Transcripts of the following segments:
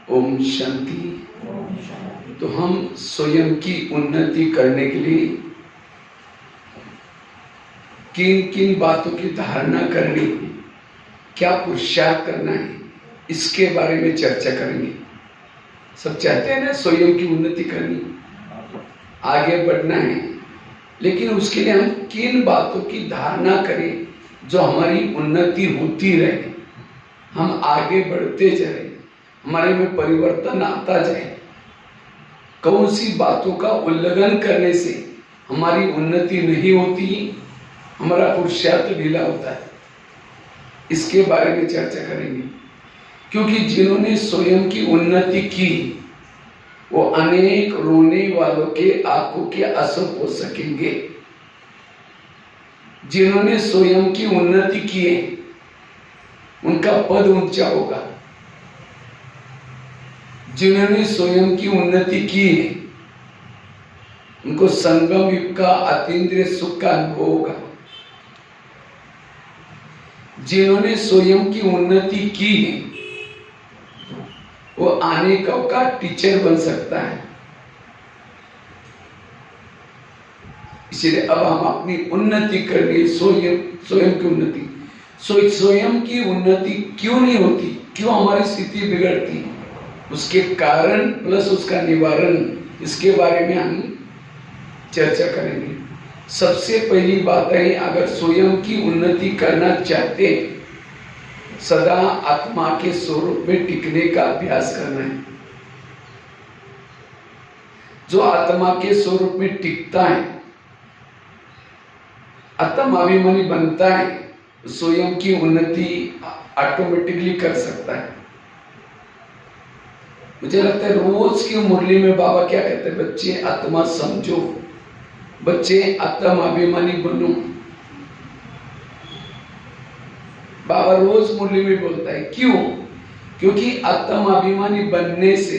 ओम शांति। तो हम स्वयं की उन्नति करने के लिए किन किन बातों की धारणा करनी है, क्या पुरुषार्थ करना है, इसके बारे में चर्चा करेंगे। सब चाहते हैं ना स्वयं की उन्नति करनी, आगे बढ़ना है, लेकिन उसके लिए हम किन बातों की धारणा करें जो हमारी उन्नति होती रहे, हम आगे बढ़ते जाए, हमारे में परिवर्तन आता जाए। कौन सी बातों का उल्लंघन करने से हमारी उन्नति नहीं होती, हमारा पुरुषार्थ ढीला होता है, इसके बारे में चर्चा करेंगे। क्योंकि जिन्होंने स्वयं की उन्नति की वो अनेक रोने वालों के आंखों के आंसू पोंछ सकेंगे। जिन्होंने स्वयं की उन्नति की है उनका पद ऊंचा होगा। जिन्होंने स्वयं की उन्नति की है उनको संगम युग का अतीन्द्रिय सुख का अनुभव होगा। जिन्होंने स्वयं की उन्नति की है वो आने का टीचर बन सकता है। इसलिए अब हम अपनी उन्नति करनी, स्वयं की उन्नति। स्वयं की उन्नति क्यों नहीं होती, क्यों हमारी स्थिति बिगड़ती, उसके कारण प्लस उसका निवारण, इसके बारे में हम चर्चा करेंगे। सबसे पहली बात है, अगर स्वयं की उन्नति करना चाहते हैं, सदा आत्मा के स्वरूप में टिकने का अभ्यास करना है। जो आत्मा के स्वरूप में टिकता है, आत्माभिमानी बनता है, स्वयं की उन्नति ऑटोमेटिकली कर सकता है। मुझे लगता है रोज की मुरली में बाबा क्या कहते हैं, बच्चे आत्मा समझो, बच्चे आत्माभिमानी बनो। बाबा रोज मुरली में बोलता है, क्यों? क्योंकि आत्माभिमानी बनने से,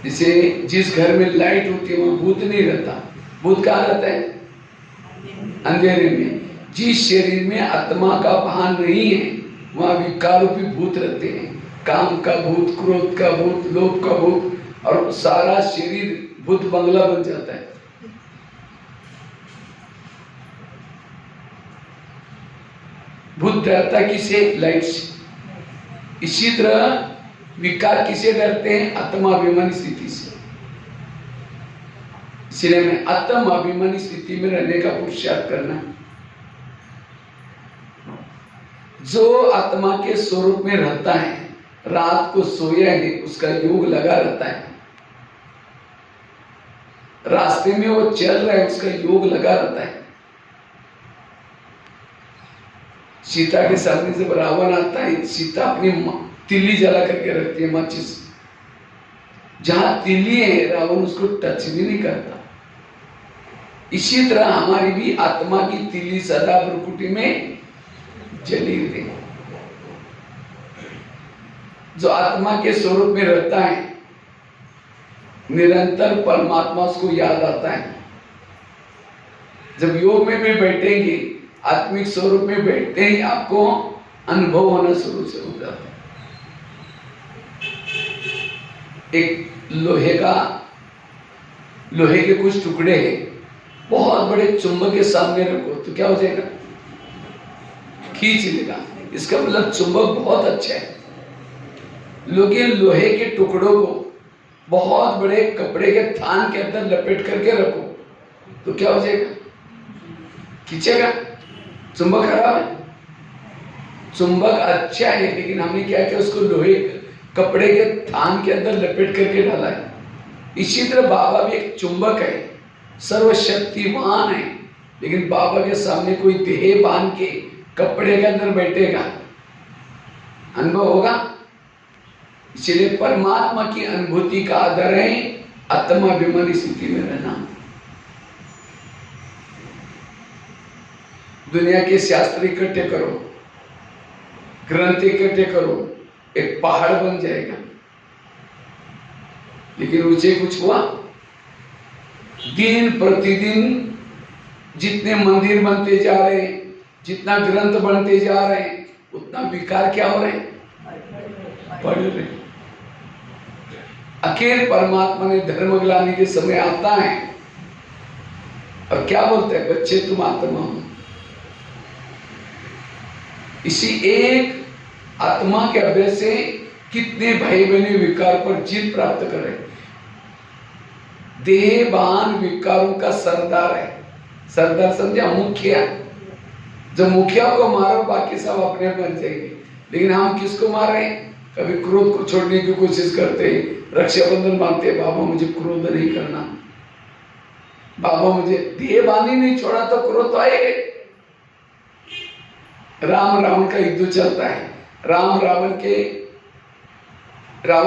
जैसे जिस घर में लाइट होती है वहां भूत नहीं रहता। भूत कहाँ रहता है? अंधेरे में। जिस शरीर में आत्मा का भान नहीं है वहां विकार रूपी भूत रहते हैं। काम का भूत, क्रोध का भूत, लोभ का भूत, और सारा शरीर भूत बंगला बन जाता है। भूत डरता किसे? लाइट से। इसी तरह विकार किसे डरते हैं? आत्माभिमानी स्थिति से। इसलिए हमें आत्माभिमानी स्थिति में रहने का पुरुषार्थ करना है। जो आत्मा के स्वरूप में रहता है, रात को सोया है, उसका योग लगा रहता है। रास्ते में वो चल रहा है, उसका योग लगा रहता है। सीता के सामने जब रावण आता है, सीता अपनी तिल्ली जला करके रखती है, माचिस। जहां तिल्ली है रावण उसको टच भी नहीं करता। इसी तरह हमारी भी आत्मा की तिल्ली सदा भ्रुकुटी में जली रहे। जो आत्मा के स्वरूप में रहता है, निरंतर परमात्मा उसको याद आता है। जब योग में भी बैठेंगे, आत्मिक स्वरूप में बैठते ही आपको अनुभव होना शुरू से हो जाता है। एक लोहे के कुछ टुकड़े हैं, बहुत बड़े चुंबक के सामने रखो तो क्या हो जाएगा? खींच लेगा। इसका मतलब चुंबक बहुत अच्छा है। लेकिन लोहे के टुकड़ों को बहुत बड़े कपड़े के थान के अंदर लपेट करके रखो तो क्या हो जाएगा? खींचेगा। चुंबक खराब है। चुंबक अच्छा है, लेकिन हमने क्या किया, उसको लोहे कपड़े के थान के अंदर लपेट करके डाला है। इसी तरह बाबा भी एक चुंबक है, सर्वशक्तिमान है, लेकिन बाबा के सामने कोई देह बांध के कपड़े के अंदर बैठेगा, अनुभव होगा? इसलिए परमात्मा की अनुभूति का आधार है आत्माभिमानी स्थिति में रहना। दुनिया के शास्त्र इकट्ठे करो, ग्रंथ इकट्ठे करो, एक पहाड़ बन जाएगा, लेकिन ऊंचे कुछ हुआ? दिन प्रतिदिन जितने मंदिर बनते जा रहे हैं, जितना ग्रंथ बनते जा रहे हैं, उतना विकार क्या हो रहे हैं? पढ़ रहे। अकेले परमात्मा ने धर्म ग्लानि के समय आता है और क्या बोलते हैं, बच्चे तुम आत्मा हो। इसी एक आत्मा के अभ्यास से कितने भाई बहनी विकार पर जीत प्राप्त करे। देहबान विकारों का सरदार है। सरदार समझा, मुखिया। जो मुखिया को मारो बाकी सब अपने मर जाएंगे, लेकिन हम किसको मार रहे हैं? कभी क्रोध को छोड़ने की कोशिश करते हैं, रक्षाबंधन मानते हैं, बाबा मुझे क्रोध नहीं करना, बाबा मुझे। देहबानी नहीं छोड़ा तो क्रोध तो आएगा। राम रावण का युद्ध चलता है। रावण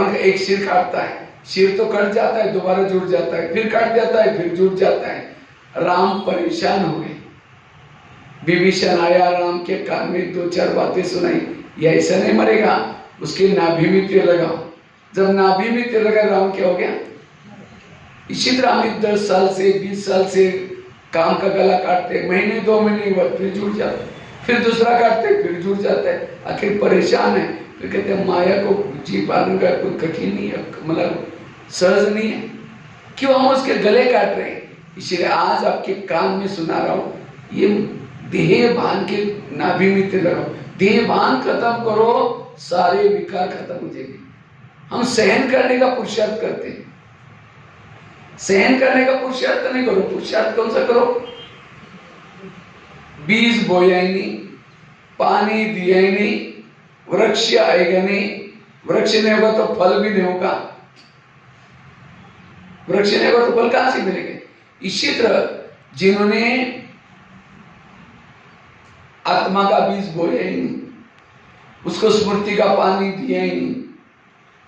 का एक सिर काटता है, सिर तो कट जाता है, दोबारा जुड़ जाता है, फिर काट जाता है, फिर जुड़ जाता है। राम परेशान हो गए। विभीषण आया, राम के कान में दो चार बातें सुनाई, ये ऐसा नहीं मरेगा, उसके नाभि में तीर लगाओ। जब नाभि में तीर लगा, राम क्या हो गया? इसी तरह हम 10 साल से 20 साल से काम का गला काटते, महीने 2 महीने बाद फिर जुड़ जाता है, फिर दूसरा काटते, फिर जुड़ जाता है, आखिर परेशान है। फिर कहते हैं माया को जी पाने का कोई कठिन नहीं है, मतलब सहज नहीं है, क्यों हम उसके गले काट रहे हैं? इसलिए आज आपके कान में सुना रहा हूं, ये देह भान के नाभि में तीर लगाओ। देह भान खत्म करो, सारे विकार खत्म हो जाएंगे। हम सहन करने का पुरुषार्थ करते हैं, सहन करने का पुरुषार्थ नहीं करो। पुरुषार्थ कौन सा करो? बीज बोया ही नहीं, पानी दिया ही नहीं, वृक्ष आएगा नहीं, वृक्ष नहीं होगा तो फल भी नहीं होगा, वृक्ष नहीं होगा तो फल कहां से मिलेंगे? इसी तरह जिन्होंने आत्मा का बीज बोया ही नहीं, उसको स्मृति का पानी दिया ही नहीं,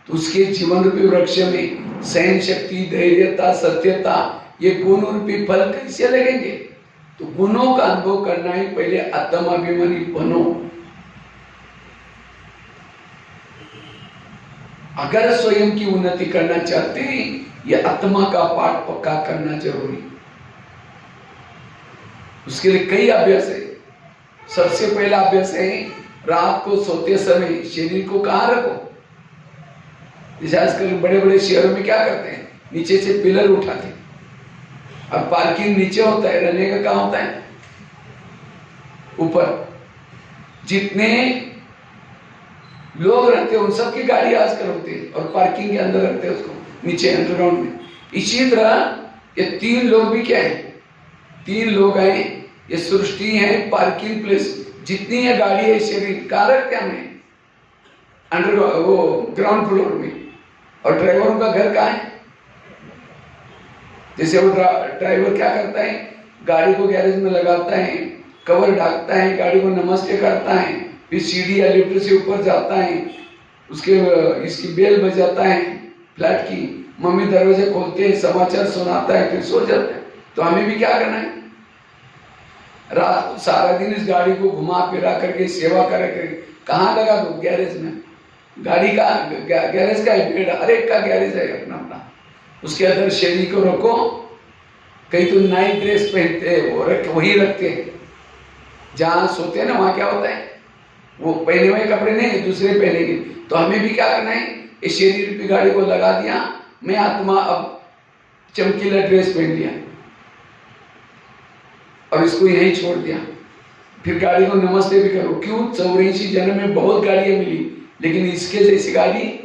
तो उसके जीवन रूपी वृक्ष में सहन शक्ति, धैर्यता, सत्यता, ये गुण रूपी फल कैसे लगेंगे? तो गुणों का अनुभव करना ही पहले आत्माभिमानी बनो। अगर स्वयं की उन्नति करना चाहते हैं, यह आत्मा का पाठ पक्का करना जरूरी। उसके लिए कई अभ्यास है। सबसे पहला अभ्यास है, रात को सोते समय शरीर को कहां रखो? जैसे आजकल बड़े बड़े शहरों में क्या करते हैं, नीचे से पिलर उठाते, अब पार्किंग नीचे होता है, रहने का कहां होता है? ऊपर। जितने लोग रहते हैं उन सबकी गाड़ी आजकल होती है और पार्किंग के अंदर रखते हैं उसको, नीचे अंडरग्राउंड में। इसी तरह ये 3 लोग भी क्या है? 3 लोग हैं, ये सृष्टि है, पार्किंग प्लेस। जितनी है गाड़ी है शरीर कारक क्या में वो ग्राउंड फ्लोर में, और ड्राइवरों का घर कहाँ है? जैसे वो ड्राइवर क्या करता है, गाड़ी को गैरेज में लगाता है, कवर ढाकता है, गाड़ी को नमस्ते करता है, फिर सीढ़ी या लिफ्ट से ऊपर जाता है, उसके इसकी बेल बजाता है फ्लैट की, मम्मी दरवाजे खोलते हैं, समाचार सुनाता है, फिर सो जाता है। तो हमें भी क्या करना है? रात को सारा दिन इस गाड़ी को घुमा फिरा करके सेवा करके कहाँ लगा दो? गैरेज में। गाड़ी का गैरेज का पेड़, हर एक का गैरेज है अपना अपना, उसके अंदर शरीर को रखो। कई तो नाइट ड्रेस पहनते हैं, वो वही रखते हैं, जहाँ सोते हैं ना वहाँ क्या होता है, वो पहने हुए कपड़े नहीं दूसरे पहनेंगे। तो हमें भी क्या करना है, इस शरीर की गाड़ी को लगा दिया, मैं आत्मा अब चमकीला ड्रेस पहन लिया और इसको यहीं छोड़ दिया, फिर गाड़ी को नमस्ते भी करो। क्यों? 84 जन्म में बहुत गाड़ियां मिली, लेकिन इसके जैसी गाड़ी,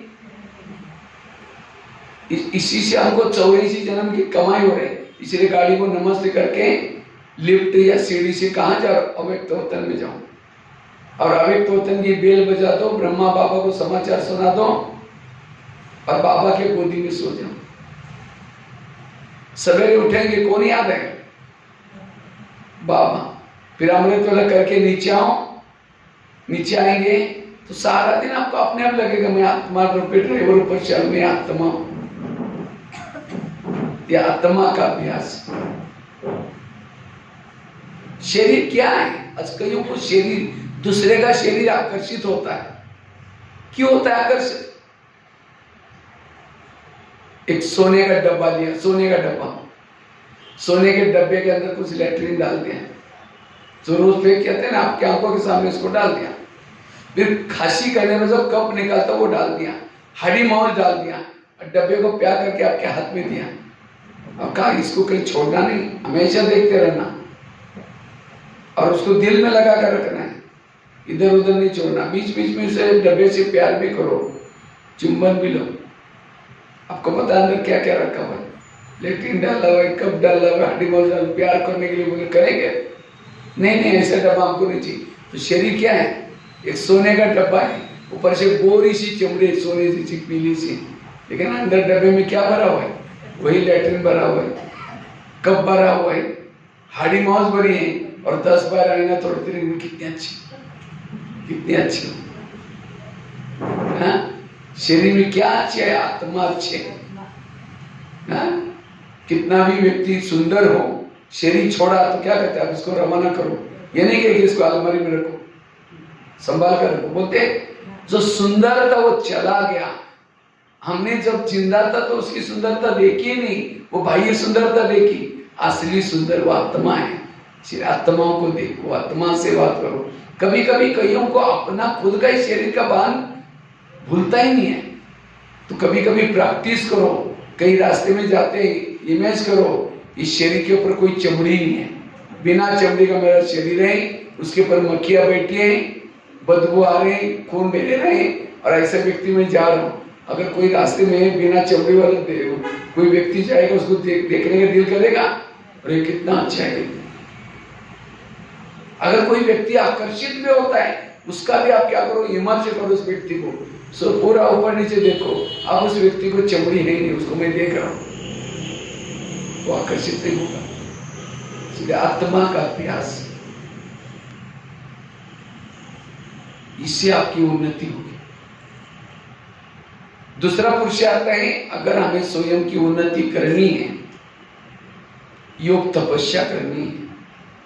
इसी से हमको 84 जन्म की कमाई हो रही है। इसलिए गाड़ी को नमस्ते करके लिफ्ट या सीढ़ी से कहाँ जाओ? अव्यक्त वतन में जाओ, और अव्यक्त वतन की बेल बजा दो, ब्रह्मा बाबा को समाचार सुना दो और बाबा के गोदी में सो जाओ। सवेरे उठेंगे कौन याद है? बाबा। फिर अमृत वाला करके नीचे आओ, नीचे आएंगे तो सारा दिन आपको अपने आप लगेगा मैं आत्मा रूपी ड्राइवर पर चल, मैं आत्मा हूं। यह आत्मा का अभ्यास। शरीर क्या है? आज कईयों को शरीर, दूसरे का शरीर आकर्षित होता है। क्यों होता है आकर्षित? एक सोने का डब्बा लिया, सोने का डब्बा, सोने के डब्बे के अंदर कुछ लेटरिन डाल दिया, जो रोज फेंक कहते हैं ना, आपकी आंखों के सामने इसको डाल दिया, फिर खांसी करने में जो कप निकालता वो डाल दिया, हरी मौज डाल दिया, डब्बे को प्यार करके आपके हाथ में दिया और कहा इसको कहीं छोड़ना नहीं, हमेशा देखते रहना और उसको दिल में लगा कर रखना है, इधर उधर नहीं छोड़ना। बीच बीच में उसे डब्बे से प्यार भी करो, चुंबन भी लो। आपको पता है अंदर क्या क्या रखा हुआ है, लेट्रिन डाला हुआ है, कप डाला हुआ है, हड्डी मौज डाल, प्यार करने के लिए बोले करेंगे? नहीं, ऐसा डब्बा हमको नहीं चाहिए। तो शरीर क्या है? एक सोने का डब्बा है, ऊपर से गोरी सी चमड़े सोने सी पीली सी, लेकिन अंदर डब्बे में क्या भरा हुआ है? वही लैट्रिन भरा हुआ है, कप भरा हुआ है, हड्डी मौज भरी है और 10 बार आईना तोड़ते रहेंगे। कितनी अच्छी, कितनी अच्छी। हाँ, शरीर में क्या अच्छे है? आत्मा अच्छे है। कितना भी व्यक्ति सुंदर हो, शरीर छोड़ा तो क्या कहते हैं? आप इसको रवाना करो, ये नहीं कि इसको अलमारी में रखो, संभाल कर रखो। बोलते जो सुंदर था वो चला गया, हमने जब जिंदा था तो उसकी सुंदरता देखी नहीं, वो बाह्य सुंदरता देखी। असली सुंदर वो आत्मा है। आत्माओं को देखो, आत्मा से बात करो। कभी कभी कईयों को अपना खुद का ही शरीर का भान भूलता ही नहीं है, तो कभी कभी प्रैक्टिस करो। कई रास्ते में जाते इमेज करो, इस शरीर के ऊपर कोई चमड़ी नहीं है, बिना चमड़ी का मेरा शरीर है, उसके ऊपर मक्खियां बैठी है, बदबू आ रहे, खून बह रहे हैं, और ऐसे व्यक्ति में जा रहा हूँ। अगर कोई रास्ते में बिना चमड़ी वाला कोई व्यक्ति जाएगा, उसको देखने का दिल करेगा, और ये कितना अच्छा है। अगर कोई व्यक्ति आकर्षित भी होता है, उसका भी आप क्या करो? इमर्ज करो उस व्यक्ति को, सो पूरा ऊपर नीचे देखो, आप उस व्यक्ति को चमड़ी है नहीं, उसको मैं देख रहा हूं, वो आकर्षित नहीं होगा। इसलिए आत्मा का अभ्यास, इससे आपकी उन्नति होगी। दूसरा पुरुषार्थ है, अगर हमें स्वयं की उन्नति करनी है, योग तपस्या करनी है,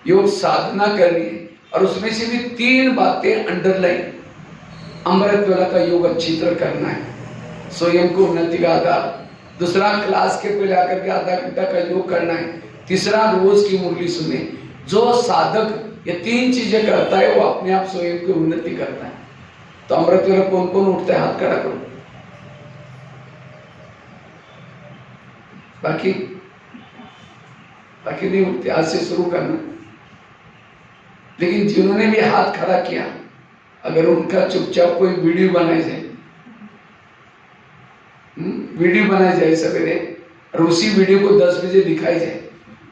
योग साधना करनी है, और उसमें से भी 3 बातें अंडरलाइन। अमृत वेला का योग अच्छी तरह करना है, स्वयं को उन्नति का आधार। दूसरा, क्लास के पहले आकर के आधा घंटा का योग करना है। तीसरा, रोज की मुरली सुने। जो साधक ये 3 चीजें करता है, वो अपने आप स्वयं की उन्नति करता है। तो अमृत वेला कौन कौन उठता है? हाथ खड़ा करो। बाकी नहीं उठते, आज से शुरू करना। लेकिन जिन्होंने भी हाथ खड़ा किया, अगर उनका चुपचाप कोई वीडियो बनाए जाए, सवेरे, और उसी वीडियो को 10 बजे दिखाई जाए,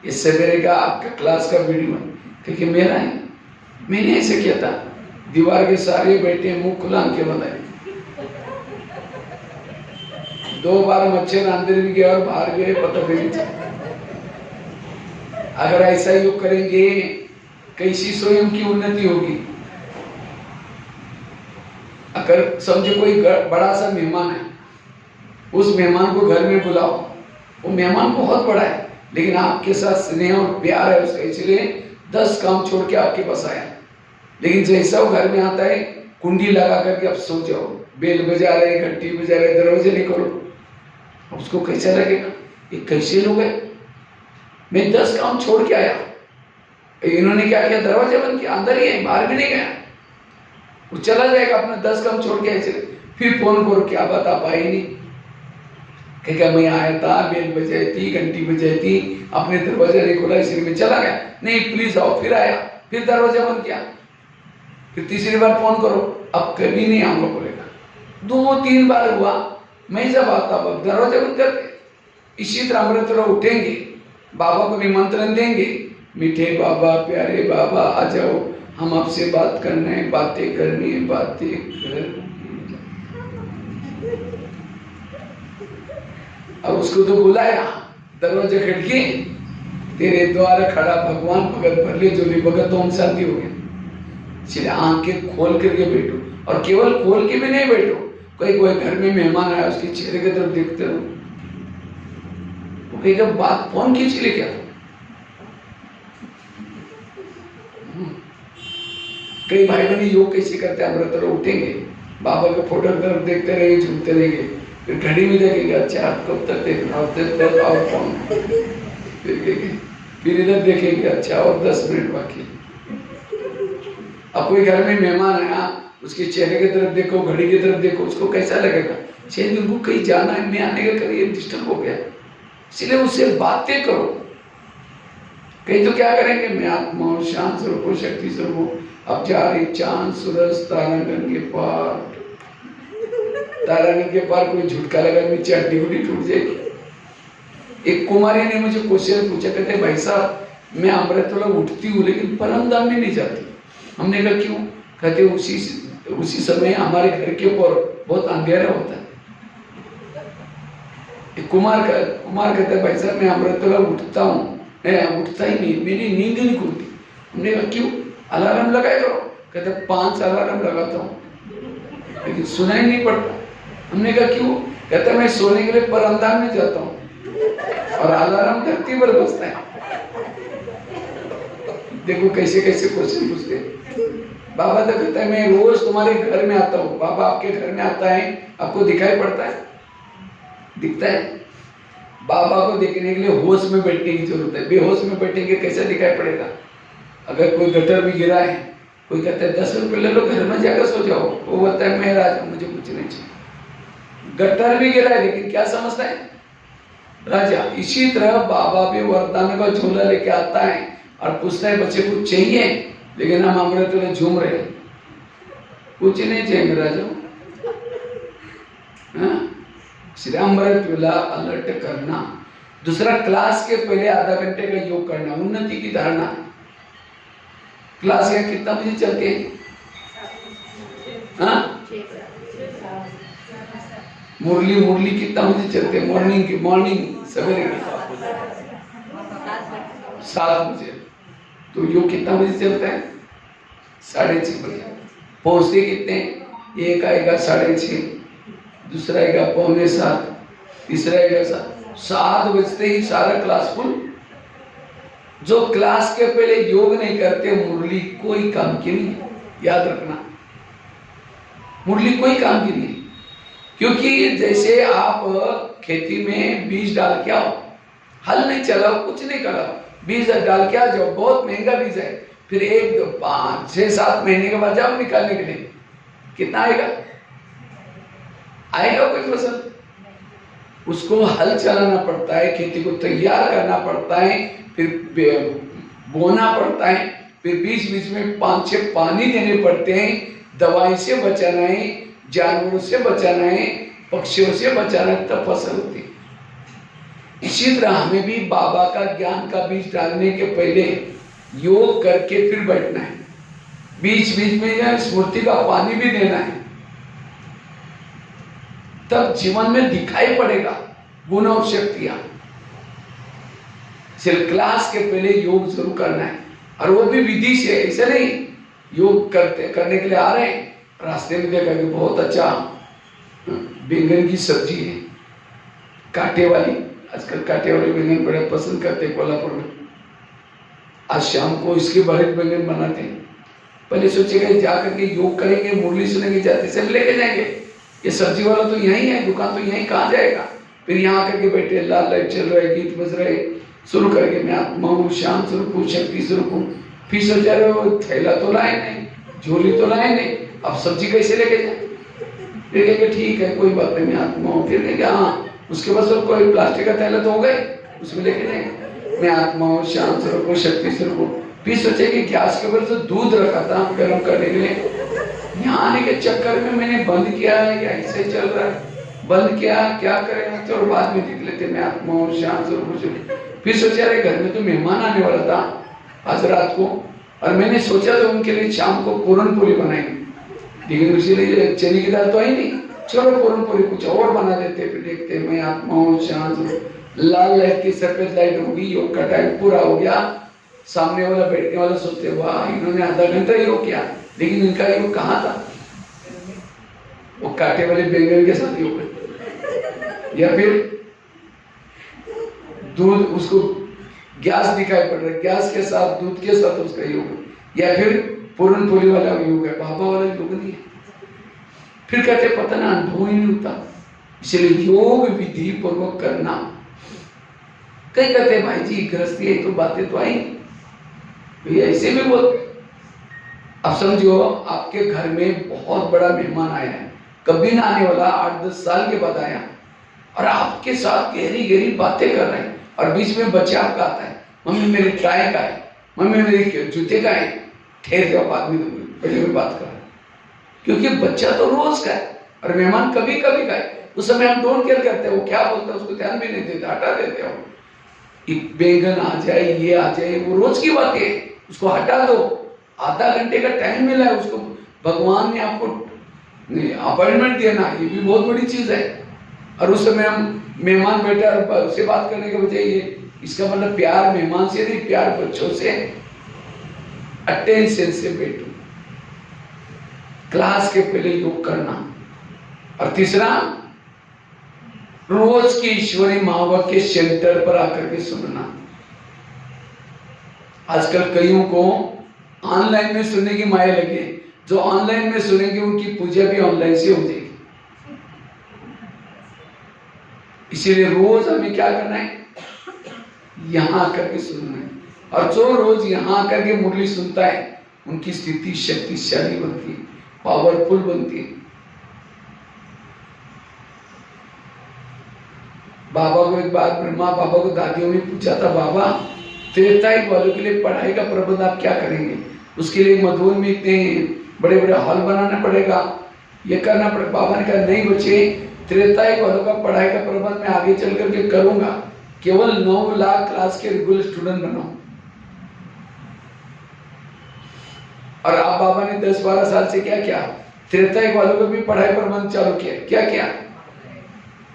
ये सवेरे का आपका क्लास का वीडियो है, क्योंकि मेरा है, मैंने ऐसे किया था। दीवार के सारे बैठे, मुंह खुला, आंखें बंद है। 2 बार मच्छर अंदर भी गया और बाहर गए, पता भी नहीं चला। अगर ऐसा योग करेंगे, कैसी स्वयं की उन्नति होगी। अगर समझो कोई बड़ा सा मेहमान है, उस मेहमान को घर में बुलाओ, वो मेहमान बहुत बड़ा है, लेकिन आपके साथ स्नेह और प्यार है उसका, इसलिए 10 काम छोड़ के आपके पास आया। लेकिन जैसा वो घर में आता है, कुंडी लगा करके आप सो जाओ, बेल बजा रहे, घंटी बजा रहे, दरवाजे नहीं खोलो, उसको कैसा लगेगा? ये कैसे लोग हैं? मैं 10 काम छोड़ के आया, इन्होंने क्या किया? दरवाजा बंद किया, अंदर ही है, बाहर भी नहीं गया। वो चला जाएगा, अपना 10 काम छोड़ के ऐसे। फिर फोन करो, क्या बात आप आई नहीं? क्या मैं आया था, बेल बजाई थी, घंटी बजाई थी, आपने दरवाजा नहीं खोला, इसलिए मैं चला गया। नहीं, प्लीज आओ। फिर आया, फिर दरवाजा बंद किया, फिर तीसरी बार फोन करो, अब कभी नहीं आऊंगा बोलेगा। 2-3 बार हुआ, मैं जब आता वक्त दरवाजा बंद करके। इसी तरह अमृत वेला उठेंगे, बाबा को निमंत्रण देंगे, मीठे बाबा, प्यारे बाबा, आ जाओ, हम आपसे बात करना है, बातें करनी है, बातें कर। अब उसको तो बुलाया, दरवाजा खटके, तेरे द्वार खड़ा भगवान भगत भर ले जो भी भगत, तो हम शांति हो गए। इसलिए आंखें खोल करके बैठो, और केवल खोल के भी नहीं बैठो। कोई घर में मेहमान आया, उसके चेहरे की तरफ देखते रहो। वो कहेगा बात फोन खींच ले क्या? कई भाई बहन योग कैसे करते हैं? अमृत वेला उठेंगे, बाबा के फोटो तरफ देखते रहेंगे, झूमते रहेंगे, फिर घड़ी में देखेंगे, अच्छा आप कब तक देखना, और कौन, फिर इधर देखेंगे, अच्छा और 10 मिनट बाकी। अब कोई घर में मेहमान आया, उसके चेहरे की तरफ देखो, घड़ी की तरफ देखो, उसको कैसा लगेगा? शायद उनको कहीं जाना है, मैं आने का करिए डिस्टर्ब हो गया, इसलिए उससे बातें करो। कहीं तो क्या करेंगे, मैं आत्मा हूँ, शांत स्वरूप हूँ, शक्ति स्वरूप हूँ, अब जा रही चांद सूरज तारागण के पार, तारागण के पार कोई झुटका लगा नीचे हड्डी उड्डी टूट जाएगी। एक कुमारी ने मुझे क्वेश्चन पूछा, कहते भाई साहब मैं अमृतवेला उठती हूँ लेकिन परम धाम में नहीं जाती। हमने कहा क्यों? कहते उसी समय हमारे घर के ऊपर बहुत अंधेरा होता है। कुमार कहते भाई साहब मैं अमृतवेला उठता हूँ, मैं उठता ही नहीं, मेरी नींद ही नहीं खुलती। हमने कहा क्यों? अलार्म लगाए करो। कहते 5 अलार्म लगाता हूँ लेकिन सुनाई नहीं पड़ता। हमने कहा क्यों? कहते मैं सोने के लिए परमधाम में जाता हूँ और अलार्म धरती पर बजता है। देखो कैसे कैसे क्वेश्चन पूछते हैं। बाबा तो कहता है मैं रोज तुम्हारे घर में आता हूँ। बाबा आपके घर में आता है, आपको दिखाई पड़ता है? दिखता है? बाबा को देखने के लिए होश में बैठने की जरूरत है। बेहोश में बैठेंगे कैसे दिखाई पड़ेगा? अगर कोई गटर में गिरा है, कोई कहता है 10 रुपये ले लो, घर में जाकर सो जाओ, वो बोलता है मैं राजा, मुझे कुछ नहीं चाहिए। गटर भी गिरा है लेकिन क्या समझता है? राजा। इसी तरह बाबा भी वरदान का झोला लेके आता है और पूछता है बच्चे कुछ चाहिए, लेकिन हम अमृतवेला झूम रहे हैं, कुछ नहीं चाहिए राजा। श्री अमृतवेला अलर्ट करना। दूसरा, क्लास के पहले आधा घंटे का योग करना, उन्नति की धारणा। क्लास या कितना बजे चलते हैं? मुरली कितना बजे चलते हैं? मॉर्निंग सवेरे की 7 बजे। तो योग कितना बजे चलता है? 6:30 बजे। पहुंचते कितने? एक आएगा 6:30, दूसरा आएगा 6:45, तीसरा आएगा 7 बजते ही सारा क्लास फुल। जो क्लास के पहले योग नहीं करते, मुरली कोई काम की नहीं, याद रखना। मुरली कोई काम की नहीं, क्योंकि जैसे आप खेती में बीज डाल के आओ, हल नहीं चलाओ, कुछ नहीं कराओ, बीज डाल के आ जाओ, बहुत महंगा बीज है, फिर 1, 2, 5, 6, 7 महीने के बाद जाओ निकालने के लिए, कितना आएगा? आएगा कोई फसल? उसको हल चलाना पड़ता है, खेती को तैयार करना पड़ता है, फिर बोना पड़ता है, फिर बीच बीच में 5-6 पानी देने पड़ते हैं, दवाई से बचाना है, जानवरों से बचाना है, पक्षियों से बचाना है, तब फसल होती है। इसी तरह हमें भी बाबा का ज्ञान का बीज डालने के पहले योग करके फिर बैठना है, बीच बीच में स्मृति का पानी भी देना है, तब जीवन में दिखाई पड़ेगा गुण और शक्तियां। सिर्फ क्लास के पहले योग जरूर करना है, और वो भी विधि से। ऐसे नहीं योग करने के लिए आ रहे हैं, रास्ते में देखा कि बहुत अच्छा बैंगन की सब्जी है, कांटे वाली। आजकल कांटे वाले बैंगन बड़े पसंद करते हैं कोल्हापुर में। आज शाम को इसके बड़े बैंगन बनाते हैं। पहले सोचेगा जाकर के योग करेंगे, मुरली सुनेंगे, जाते से लेके जाएंगे। ये सब्जी वाला तो यहीं है, दुकान तो यहीं, कहाँ जाएगा? फिर यहाँ करके बैठे, लाल लाइट चल रहा है, गीत बज रहे, शुरू करके मैं आत्मा हूँ, शांत स्वरूप हूँ, शक्ति स्वरूप हूँ। फिर सोचा रहे हो थैला तो लाए नहीं, झोली तो लाए नहीं, अब सब्जी कैसे लेके जाए? फिर कहेंगे ठीक है कोई बात नहीं, मैं आत्मा हूँ। फिर कहेंगे हाँ, उसके बाद सब कोई प्लास्टिक का थैला तो हो गए, उसमें लेके जाएंगे, मैं आत्मा हूँ, शांत स्वरूप हूँ, शक्ति स्वरूप हूँ। फिर सोचे कि गैस के ऊपर जो दूध रखा था गर्म करने के लिए, यहाँ आने के चक्कर में मैंने बंद किया है या ऐसे चल रहा है, बंद किया, क्या करें? तो बाद में देख लेते, मैं आत्मा हूँ, शांत स्वरूप हूँ। फिर सोचा रहे घर में तो मेहमान आने वाला था आज रात को, और मैंने सोचा था उनके लिए शाम को पूरन पूरी बनाएंगे, लेकिन उसी लिए चने की दाल तो आई नहीं, चलो पूरन पूरी कुछ और बना देते। फिर देखते मैं आत्मा हूँ, शांत, लाल लाइट की सफेद लाइट होगी, योग का टाइम पूरा हो गया। सामने वाला बैठने वाला सोचते वाह इन्होंने आधा घंटा योग किया, लेकिन इनका योग कहाँ था? वो कांटे वाले बैंगन के साथ योग है, या फिर दूध, उसको गैस दिखाई पड़ रहा है, गैस के साथ दूध के साथ उसका योग है, या फिर पूरन पूरी वाला योग है, बाबा वाला योग नहीं है। फिर कहते पता ना, अनुभव ही नहीं होता। इसलिए योग विधि पूर्वक करना। कई कहते भाई जी गृहस्थी है तो बातें तो आई, भैया ऐसे भी बोलते, अब समझो आपके घर में बहुत बड़ा मेहमान आया है, कभी ना आने वाला, 8-10 साल के बाद आया और आपके साथ गहरी गहरी बातें कर रहे हैं और बीच में बच्चा आपका आता है, मम्मी मेरी टाई का है, मम्मी मेरे जूते का है। ठहर जाओ, बाद में पहले में बात कर रहे हैं, क्योंकि बच्चा तो रोज का है और मेहमान कभी कभी का है। उस समय हम डोंट केयर करते हैं, वो क्या बोलता है उसको ध्यान भी नहीं देते, हटा देते हो। एक बैंगन आ जाए, ये आ जाए, वो रोज की बात है, उसको हटा दो। आधा घंटे का टाइम मिला है उसको, भगवान ने आपको अपॉइंटमेंट देना, ये भी बहुत बड़ी चीज है। और उस समय हम मेहमान बैठा और उससे बात करने के बजाय, ये इसका मतलब प्यार मेहमान से नहीं, प्यार बच्चों से, अटेंशन से बैठो। क्लास के पहले योग करना। और तीसरा, रोज की ईश्वरी महावाक्य के सेंटर पर आकर के सुनना। आजकल कईयों को ऑनलाइन में सुनने की माया लगी है, जो ऑनलाइन में सुनेंगे उनकी पूजा भी ऑनलाइन से हो जाएगी। इसीलिए रोज हमें क्या करना है, यहां आकर के सुनना है। और जो रोज यहां आकर के मुरली सुनता है, उनकी स्थिति शक्तिशाली बनती है, पावरफुल बनती है। बाबा को एक बार ब्रह्मा बाबा को दादियों ने पूछा था, बाबा त्रेतायुग वालों के लिए पढ़ाई का प्रबंध आप क्या करेंगे? उसके लिए मधुबन में इतने बड़े बड़े हॉल बनाना पड़ेगा, ये करना पड़ेगा। बाबा ने कहा नहीं बच्चे, त्रेतायुग वालों का पढ़ाई का प्रबंध मैं आगे चल करके करूंगा, केवल 9 लाख क्लास के रेगुलर स्टूडेंट बनाओ। और आप बाबा ने 10-12 साल से क्या किया, त्रेतायुग वालों का भी पढ़ाई प्रबंध चालू किया। क्या किया?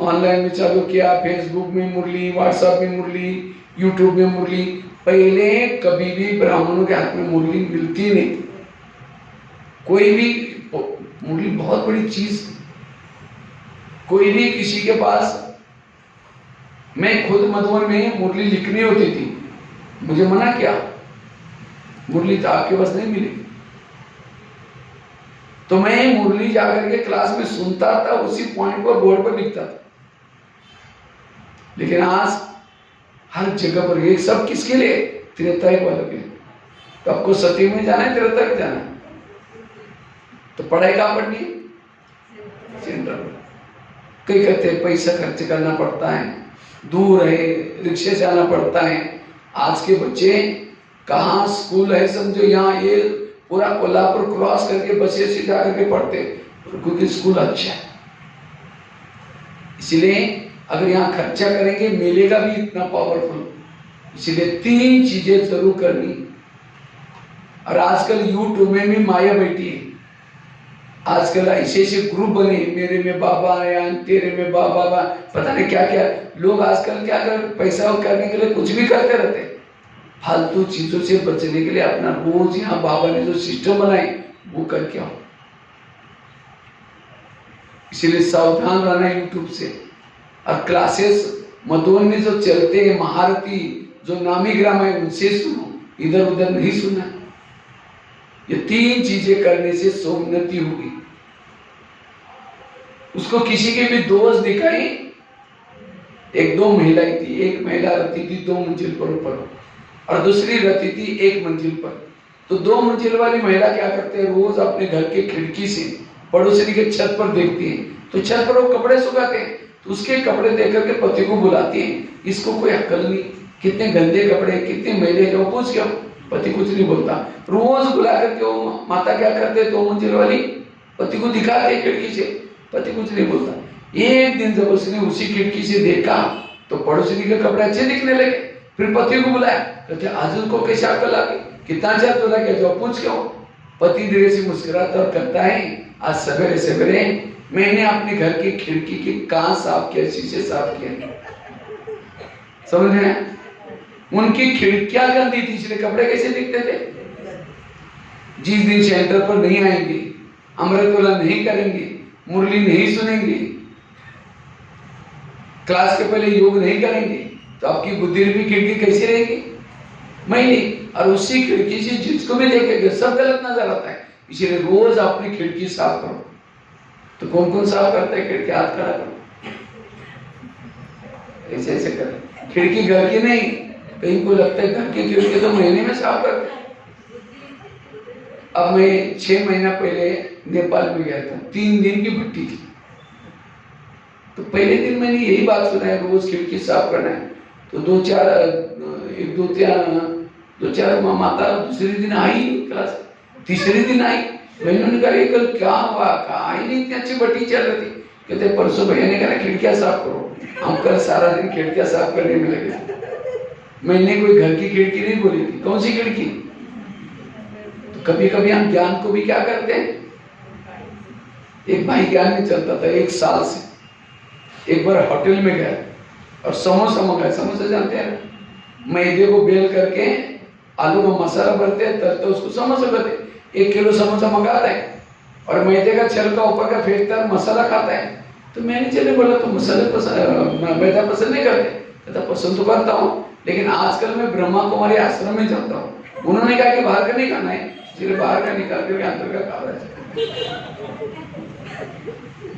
ऑनलाइन में चालू किया, फेसबुक में मुरली, व्हाट्सएप में मुरली, यूट्यूब में मुरली। पहले कभी भी ब्राह्मणों के हाथ में मुरली मिलती नहीं, कोई भी मुरली बहुत बड़ी चीज। कोई भी किसी के पास, मैं खुद मधुबन में मुरली लिखनी होती थी, मुझे मना किया, मुरली तो आपके पास नहीं मिलेगी। तो मैं मुरली जाकर के क्लास में सुनता था, उसी पॉइंट पर बोर्ड पर लिखता था। लेकिन आज हर जगह पर ये सब किसके लिए? त्रेतायुग वालों के लिए। तो आपको सतयुग में जाना है, त्रेतायुग में जाना है, तो पढ़ाई कहाँ पढ़नी है? सेंटर पर। कई कहते हैं पैसा खर्च करना पड़ता है, दूर है, रिक्शे से आना पड़ता है। आज के बच्चे कहाँ स्कूल है समझो, यहाँ ये पूरा कोल्हापुर क्रॉस करके बसे से जाकर के पढ़ते, क्योंकि स्कूल अच्छा है। इसलिए अगर यहाँ खर्चा करेंगे मिलेगा भी इतना पावरफुल। इसलिए 3 चीजें जरूर करनी। और आजकल यूट्यूब में भी माया बैठी है, आजकल ऐसे ऐसे ग्रुप बने, मेरे में बाबा आया, तेरे में बाबा, पता नहीं क्या क्या लोग आजकल क्या कर, पैसा करने के लिए कुछ भी करते रहते। फालतू चीजों से बचने के लिए अपना रोज यहाँ बाबा ने जो सिस्टम बनाए वो करके आओ। इसीलिए सावधान रहना यूट्यूब से। और क्लासेस मधुबन में जो चलते हैं, महारती जो नामी ग्राम है उनसे सुनो, इधर उधर नहीं सुनना। ये 3 चीजें करने से सोन्नति होगी। उसको किसी के भी दोष दिखाई। 1-2 महिलाएं थी, एक महिला रहती थी 2 मंजिल पर ऊपर और दूसरी रहती थी 1 मंजिल पर। तो 2 मंजिल वाली महिला क्या करते हैं, रोज अपने घर के खिड़की से पड़ोसी के छत पर देखती है, तो छत पर वो कपड़े सुखाते हैं, तो उसके कपड़े देख करके पति को बुलाती है। इसको कोई अक्ल नहीं, कितने गंदे कपड़े, कितने मैले, जो पूछ के पति कुछ नहीं बोलता। रोज बुला करके वो माता क्या करते, 2 मंजिल वाली पति को दिखाते खिड़की से, पति कुछ नहीं बोलता। एक दिन जब उसने उसी खिड़की से देखा तो पड़ोसी के कपड़े अच्छे दिखने लगे। फिर पति को बुलाया, कहते आज उनको कैसे अक्ल आ गई, कितना अच्छा तो लगे, जो पूछ के पति धीरे से मुस्कुराता और कहता है, आज सवेरे सवेरे मैंने अपने घर की खिड़की की कांच साफ किया, शीशे साफ किया। समझ रहे हैं? उनकी खिड़कियां गंदी थी, इसलिए कपड़े कैसे दिखते थे। जिस दिन सेंटर पर नहीं आएंगे, अमृतवेला नहीं करेंगे, मुरली नहीं सुनेंगे, क्लास के पहले योग नहीं करेंगे, तो आपकी बुद्धि भी खिड़की कैसी रहेगी? मैली। और उसी खिड़की से जिसको भी देखेंगे सब गलत नजर आता है। इसलिए रोज अपनी खिड़की साफ करो। तो कौन कौन साफ करता है खिड़की? हाथ खड़ा करो, ऐसे ऐसे करें। खिड़की घर की नहीं, कहीं को लगता है घर की खिड़की तो महीने में साफ करते। अब मैं 6 महीना पहले नेपाल में गया था, 3 दिन की भट्टी थी। तो पहले दिन मैंने यही बात सुना है, रोज खिड़की साफ करना है। तो दो चार माता दूसरे दिन आई क्लास, तीसरे दिन आई। मैंने कहा कल क्या हुआ, कहा आई नहीं, इतनी अच्छी भट्टी चल रही थी। कहते परसों भैया ने कहा खिड़कियां साफ करो। हम कल सारा दिन खिड़कियां साफ करने में लगे थे। मैंने कोई घर की खिड़की नहीं बोली थी, कौन सी खिड़की। तो कभी कभी हम ज्ञान को भी क्या करते हैं। एक भाई ज्ञान में चलता था 1 साल से, एक बार होटल में गया और समोसा मंगाया। समोसा जानते हैं, मैदे को बेल करके आलू का मसाला भरते हैं, तब तो उसको समोसा कहते हैं। 1 किलो समोसा मंगाता है और मैदे का छिलका ऊपर का फेंकता है, मसाला खाता है। तो मैंने चले बोला तो मसाले पसंद, मैदा पसंद नहीं करते। कहता पसंद तो करता हूँ, लेकिन आजकल मैं ब्रह्मा कुमारी आश्रम में जाता हूँ। उन्होंने कहा कि बाहर का नहीं खाना है, इसलिए बाहर का निकाल करके अंदर का खा रहा है।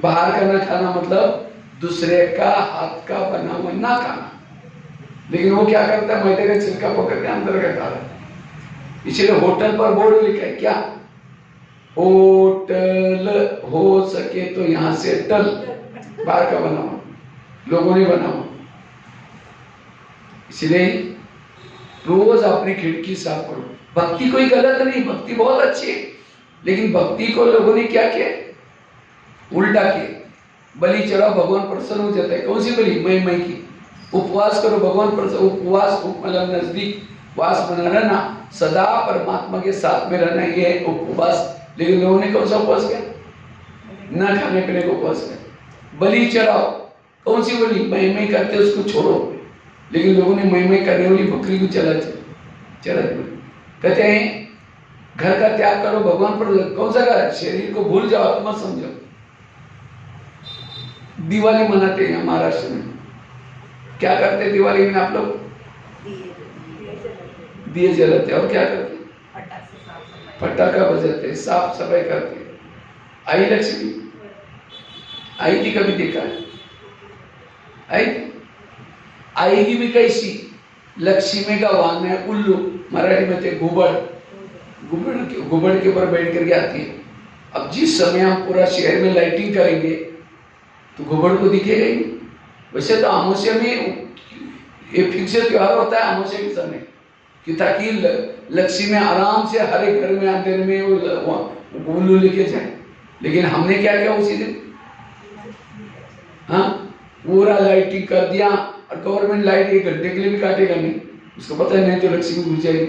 बाहर का ना खाना मतलब दूसरे का हाथ का बना हुआ ना खाना। लेकिन वो क्या करता है, मैदे का छिलका पकड़ के अंदर का खा रहा है। इसलिए होटल पर बोर्ड लिखा है क्या, होटल हो सके तो यहां से टल, बाहर का बना हुआ, लोगों ने बना हुआ। इसलिए रोज अपनी खिड़की साफ करो। भक्ति कोई गलत नहीं, भक्ति बहुत अच्छी है, लेकिन भक्ति को लोगों ने क्या किया, उल्टा किया। बलि चढ़ाओ भगवान प्रसन्न हो जाता है। कौन सी बलि, मैं की। उपवास करो भगवान प्रसन्न। उपवास मतलब नजदीक वास बना रहना, सदा परमात्मा के साथ में रहना, ये उपवास। लेकिन लोगों ने कौन सा उपवास किया, ना खाने पीने को उपवास किया। बलि चढ़ाओ, कौन सी बलि, मैं करते उसको छोड़ो। लेकिन लोगों ने मैं करने वाली बकरी को चला कहते हैं घर का त्याग करो भगवान पर। कौन सा घर, शरीर को भूल जाओ, आत्मा समझो। दिवाली मनाते हैं महाराष्ट्र में, क्या करते हैं दिवाली में आप लोग, दिए जलाते और क्या करते, पटाखा बजाते, साफ सफाई करते। आई लक्ष्मी, आई थी, कभी देखा है, आई थी। आएगी भी कैसी, लक्ष्मी का वाहन है उल्लू, मराठी में थे गुबड़, गुबड़ के ऊपर बैठ करके आती है। अब जिस समय हम पूरा शहर में लाइटिंग करेंगे तो गुबड़ को दिखेगा ही। वैसे तो अमावस्या में ये फिक्स त्योहार होता है अमावस्या के समय, कि ताकि लक्ष्मी आराम से हर एक घर में अंधेरे में उल्लू लेके जाए। लेकिन हमने क्या किया उसी दिन, हाँ पूरा लाइटिंग कर दिया। और गवर्नमेंट लाइट 1 घंटे के लिए भी काटेगा नहीं, उसको पता है नहीं तो लक्ष्मी घुस जाएगी।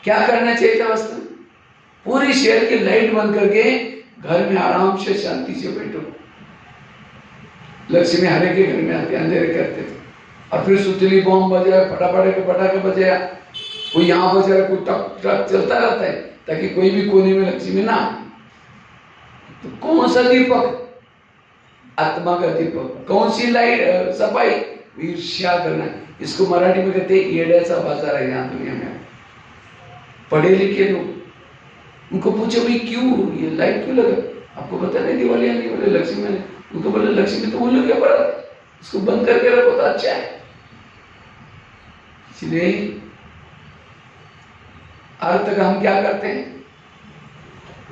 क्या करना चाहिए था वास्तव, पूरी शहर की लाइट बंद करके घर में आराम से शांति से बैठो। लक्ष्मी हरे के घर में आते अंधेरे करते थे। और फिर सुतली बॉम्ब बजाया, पटाखे बजाया, कोई यहाँ बजा, कोई टक टक चलता रहता है, ताकि कोई भी कोने में लक्ष्मी ना आए। तो कौन सा दीपक, आत्मा का दीपक। कौन सी लाइट, सफाई, ईर्ष्या करना। इसको मराठी में कहते हैं येड्याचा बाजार है यहाँ दुनिया में। पढ़े लिखे लोग, उनको पूछो भाई क्यों ये लाइट क्यों लगा, आपको पता नहीं दिवाली आने वाली, लक्ष्मी आने। उनको बोले लक्ष्मी तो उल्लू के पर, इसको बंद करके रखो तो अच्छा है। इसलिए अर्थ का हम क्या करते हैं,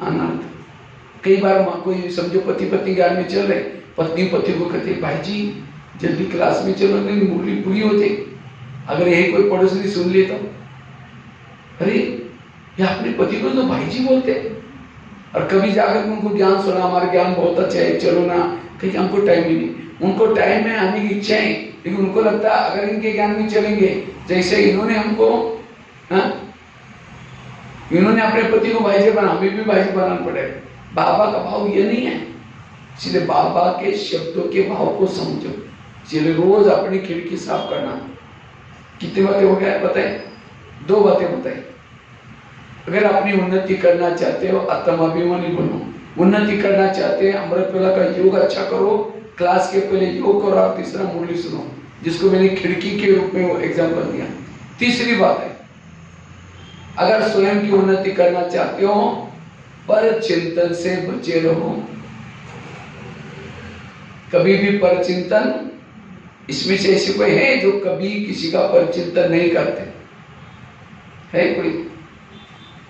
अनर्थ। कई बार कोई समझो पति पत्नी ज्ञान में चल रहे, पत्नी पति को कहते भाई जी जल्दी क्लास में चलो, नहीं मुरली पूरी होती। अगर यही कोई पड़ोसी सुन ले तो, अरे ये अपने पति को तो भाई जी बोलते। और कभी जाकर उनको ज्ञान सुना, हमारा ज्ञान बहुत अच्छा है, चलो ना, कहीं हमको टाइम ही नहीं। उनको टाइम में आने की इच्छा है, लेकिन उनको लगता है अगर इनके ज्ञान में चलेंगे, जैसे इन्होंने हमको, इन्होंने अपने पति को भाई जी बना, हमें भी भाई जी बनाना पड़ेगा। बाबा का भाव ये नहीं है। इसलिए बाबा के शब्दों के भाव को समझो। इसलिए रोज अपनी खिड़की साफ करना। कितनी बातें हो गया बताए, 2 बातें बताई। अगर अपनी उन्नति करना चाहते हो, आत्माभिमानी बनो। उन्नति करना चाहते हैं, अमृत वेला का योग अच्छा करो, क्लास के पहले योग करो, और तीसरा मुरली सुनो, जिसको मैंने खिड़की के रूप में एग्जाम्पल दिया। तीसरी बात है, अगर स्वयं की उन्नति करना चाहते हो, पर चिंतन से बचे रहो। कभी भी पर चिंतन, इसमें से ऐसे कोई है जो कभी किसी का पर चिंतन नहीं करते, है कोई?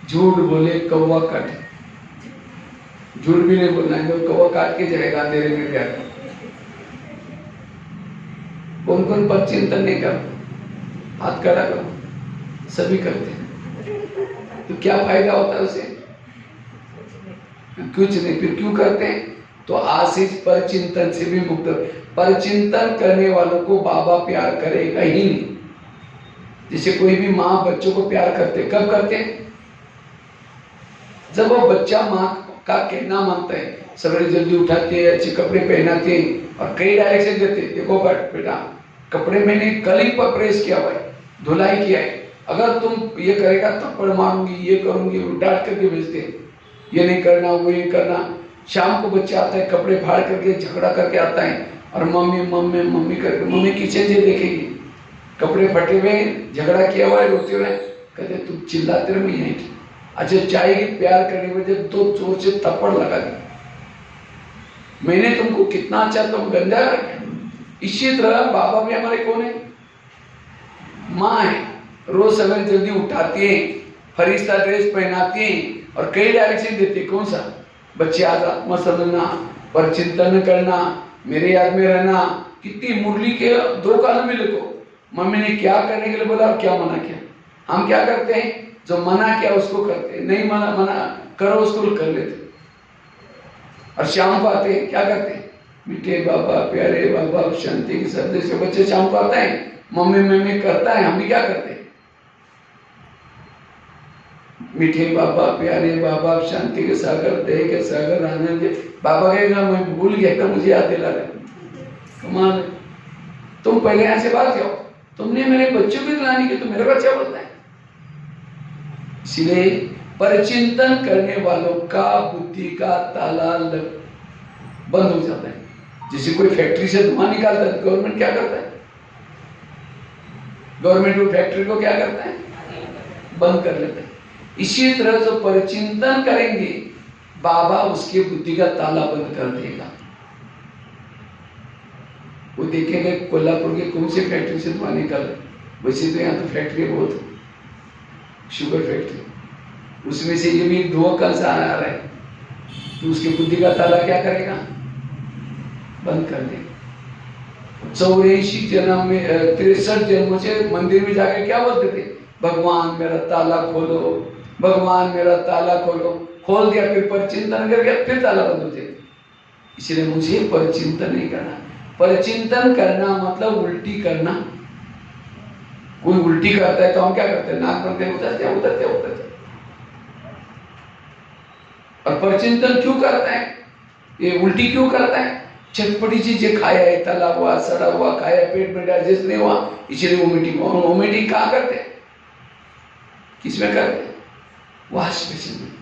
झूठ बोले कौवा काटे, झूठ भी नहीं बोलना है, कौवा काट के जाएगा अंधेरे में क्या कर। कौन कौन पर चिंतन नहीं करता, हाथ खड़ा करो, सभी करते हैं। तो क्या फायदा होता है उसे? कुछ नहीं। फिर क्यों करते हैं? तो आशीष पर चिंतन से भी मुक्त। पर चिंतन करने वालों को बाबा प्यार करेगा ही नहीं। जैसे कोई भी माँ बच्चों को प्यार करते, कब करते हैं? जब वो बच्चा माँ का कहना मानता है, सवेरे जल्दी उठाते हैं, अच्छे कपड़े पहनाते हैं और कई डायरेक्शन देते हैं, देखो बेटा कपड़े मैंने कल ही पर प्रेस किया हुआ है, धुलाई किया है, अगर तुम ये करेगा थप्पड़ मारूंगी, ये करूंगी, डांट करके भेजते हैं, ये नहीं करना, वो ये करना। शाम को बच्चा आता है, कपड़े फाड़ करके झगड़ा करके आता है और मम्मी मम्मी मम्मी करके, मम्मी किचन से देखेगी कपड़े फटे हुए, झगड़ा किया हुआ है, रोते हुए, कहते तुम चिल्लाते रहो यहीं। अच्छा चाय की प्यार करने की वजह तो जोर से थप्पड़ लगा दी, मैंने तुमको कितना अच्छा, तुम गंदा रखे। इसी तरह बाबा भी हमारे कौन है? माँ है। रोज सवेरे जल्दी उठाती है, फरिश्ता ड्रेस पहनाती है और कई डायरेक्शन देती है। कौन सा? बच्चे आज आत्मा समझना, पर चिंतन करना, मेरे याद में रहना। कितनी मुरली के दो कालम में लिखो, मम्मी ने क्या करने के लिए बोला और क्या मना किया। हम क्या करते हैं? जो मना किया उसको करते, नहीं मना करो उसको कर लेते। और शाम को आते हैं, क्या करते हैं? मीठे बाबा, प्यारे बाबा, शांति के शब्द से बच्चे शाम को आता है, मम्मी मम्मी करता है, हम भी क्या करते हैं? मीठे बाबा, प्यारे बाबा, शांति के सागर, दया के सागर, आनंद के। बाबा कहेगा मैं भूल गया था, मुझे याद दिला रहे। कमाल, तुम पहले यहाँ से बात जाओ, तुमने मेरे बच्चों की दिलानी की, तो मेरा बच्चा बोलता है। इसलिए परचिंतन करने वालों का बुद्धि का ताला बंद हो जाता है। जैसे कोई फैक्ट्री से धुआं निकालता है, गवर्नमेंट क्या करता है? गवर्नमेंट वो फैक्ट्री को क्या करता है? बंद कर लेता है। इसी तरह जो परचिंतन करेंगे, बाबा उसकी बुद्धि का ताला बंद कर देगा। वो देखेंगे कोल्हापुर के कौन सी फैक्ट्री से धुआं निकल रहा है। वैसे तो यहाँ तो फैक्ट्री बहुत है, शुगर फैक्ट्री, उसमें से ये भी धुआं कल से आ रहा है, तो उसकी बुद्धि का ताला क्या करेगा? बंद कर देगा। 84 जन्म में 63 जन्मों से मंदिर में जाके क्या बोलते थे? भगवान मेरा ताला खोलो, भगवान मेरा ताला खोलो। खोल दिया, फिर परचिंतन कर गया, फिर ताला बंद हो जाएगा। इसलिए मुझे परचिंतन नहीं करना। परचिंतन करना मतलब उल्टी करना। कोई उल्टी करता है तो हम क्या करते हैं? नाक बंद करके उतरते उतरते। और परचिंतन क्यों करता है? ये उल्टी क्यों करता है? चटपटी चीजें खाया है, तला हुआ, सड़ा हुआ खाया, पेट में डाइजेस्ट नहीं हुआ, इसलिए वोमिटिंग। और वोमिटिंग कहाँ करते हैं? किसमें करते हैं? वॉश बेसिन में।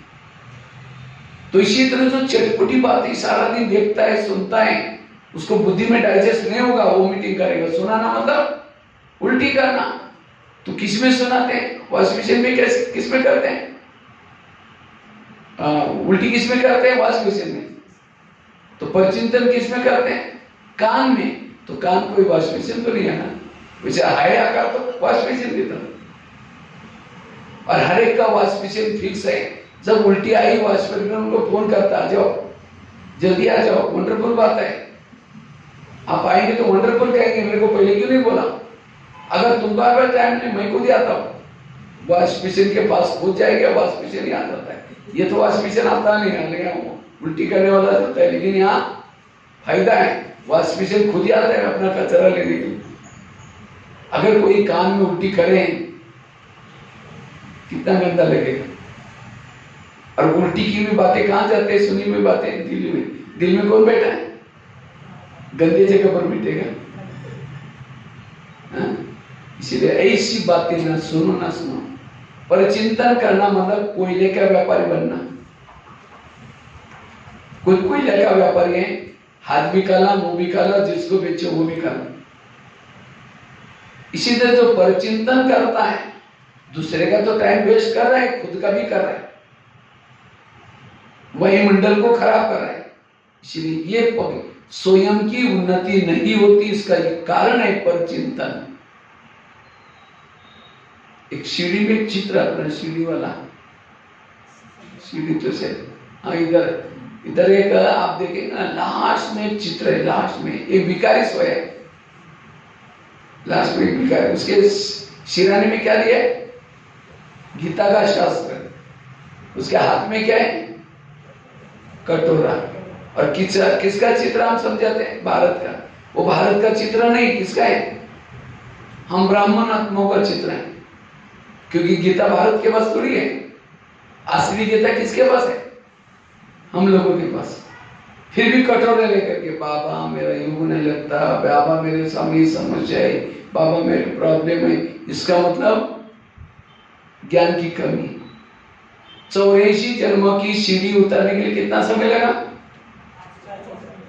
तो इसी तरह जो चटपटी बातें सारा दिन देखता है, सुनता है, उसको बुद्धि में डाइजेस्ट नहीं होगा, वोमिटिंग करेगा। सुनाना मतलब उल्टी करना। तो किसमें सुनाते हैं? वॉश बेसिन में। कैसे, किसमें करते हैं? उल्टी किसमें करते हैं? वॉश बेसिन में। तो परचिंतन किसमें करते हैं? कान में। तो कान कोई वॉश बेसिन तो नहीं है ना, वैसे हाय आकार तो वॉश बेसिन देता। और हर एक का वॉश बेसिन फिक्स है। जब उल्टी आई वॉश बेसिन उनको फोन करता, आ जाओ जल्दी आ जाओ, वंडरफुल बात है, आप आएंगे तो वंडरफुल कहेंगे, मेरे को पहले क्यों नहीं बोला? अगर तुमका अगर टाइम नहीं, मैं खुद आता हूँ, वॉश बेसिन के पास खुद जाएगा, वॉश बेसिन ही आ जाता है। ये तो वॉश बेसिन आता नहीं है, उल्टी करने वाला जाता है। लेकिन यहाँ फायदा है, वॉश बेसिन खुद ही आता है अपना कचरा लेने के लिए। अगर कोई कान में उल्टी करे, कितना गंदा लगेगा। और उल्टी की भी बातें कहाँ जाते हैं? सुनी हुई बातें दिल में। दिल में कौन बैठा है? गंदे जगह पर बैठेगा। इसीलिए ऐसी बातें ना सुनो ना सुनो। परचिंतन करना मतलब कोयले का व्यापारी बनना। कोई कोयले का व्यापारी है, हाथ भी काला, मुंह भी काला, जिसको बेचो वो भी काला। इसी तरह जो परचिंतन करता है, दूसरे का तो टाइम वेस्ट कर रहा है, खुद का भी कर रहा है, वही मंडल को खराब कर रहा है। इसलिए ये स्वयं की उन्नति नहीं होती, इसका कारण है परचिंतन। एक सीढ़ी में चित्र अपना, सीढ़ी वाला सीढ़ी तो से हाँ इधर एक आप देखेंगे ना, लास्ट में एक चित्र है, लास्ट में एक भिखारी सोया है, लास्ट में एक भिखारी, उसके शिराने में क्या दिया है? गीता का शास्त्र। उसके हाथ में क्या है? कटोरा। और किसका चित्र हम समझाते हैं? भारत का। वो भारत का चित्र नहीं, किसका है? हम ब्राह्मण आत्माओं का चित्र है, क्योंकि गीता भारत के पास थोड़ी है। असली गीता किसके पास है? हम लोगों के पास। फिर भी कटोरे लेकर के, बाबा मेरा यूं नहीं लगता, बाबा मेरे सामने समस्या है, बाबा मेरे प्रॉब्लम है। इसका मतलब ज्ञान की कमी। 84 जन्म की सीढ़ी उतरने के लिए कितना समय लगा?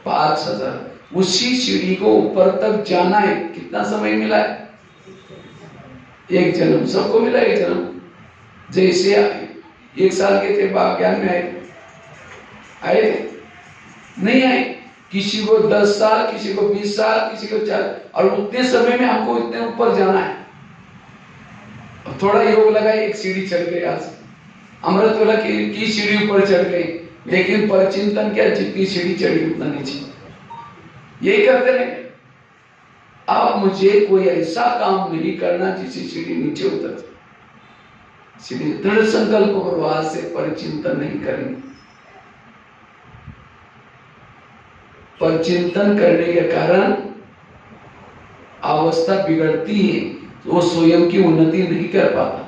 5000। उसी सीढ़ी को ऊपर तक जाना है, कितना समय मिला है? एक जन्म। सबको मिला एक जन्म। जैसे 1 साल के थे ज्ञान में आए थे? नहीं आए। किसी को 10 साल, किसी को 20 साल, किसी को 4, और उतने समय में हमको इतने ऊपर जाना है। थोड़ा योग लगाए, एक सीढ़ी चढ़ गए। आज अमृत वाला की सीढ़ी ऊपर चढ़ गई, लेकिन परचिंतन क्या, जितनी सीढ़ी चढ़ी उतना नीचे। यही करते रहे। अब मुझे कोई ऐसा काम नहीं करना जिससे सीढ़ी नीचे उतर जाए। सीढ़ी दृढ़ संकल्प करो, आज से परचिंतन नहीं करेंगे। परचिंतन करने के कारण अवस्था बिगड़ती है, वो स्वयं की उन्नति नहीं कर पाता।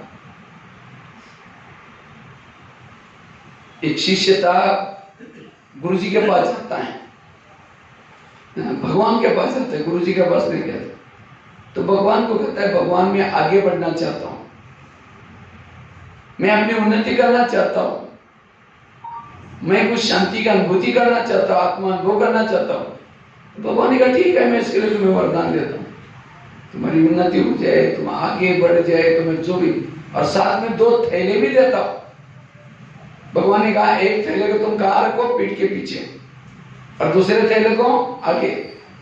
एक शिष्य था, गुरु जी के पास जाता है, भगवान के पास जाता है, गुरु जी के पास नहीं गया। तो भगवान को कहता है, भगवान मैं आगे बढ़ना चाहता हूं, मैं अपनी उन्नति करना चाहता हूं, मैं कुछ शांति की अनुभूति करना चाहता हूं, आत्मा अनुभव करना चाहता हूं। भगवान ने कहा ठीक है, मैं इसके लिए तुम्हें वरदान देता हूं, तुम्हारी उन्नति हो जाए, तुम आगे बढ़ जाए, तुम्हें जो भी, और साथ में 2 थैले भी देता हूं। भगवान ने कहा एक थैले को तुम कहाँ रखो? पीठ के पीछे, और दूसरे थैले को आगे।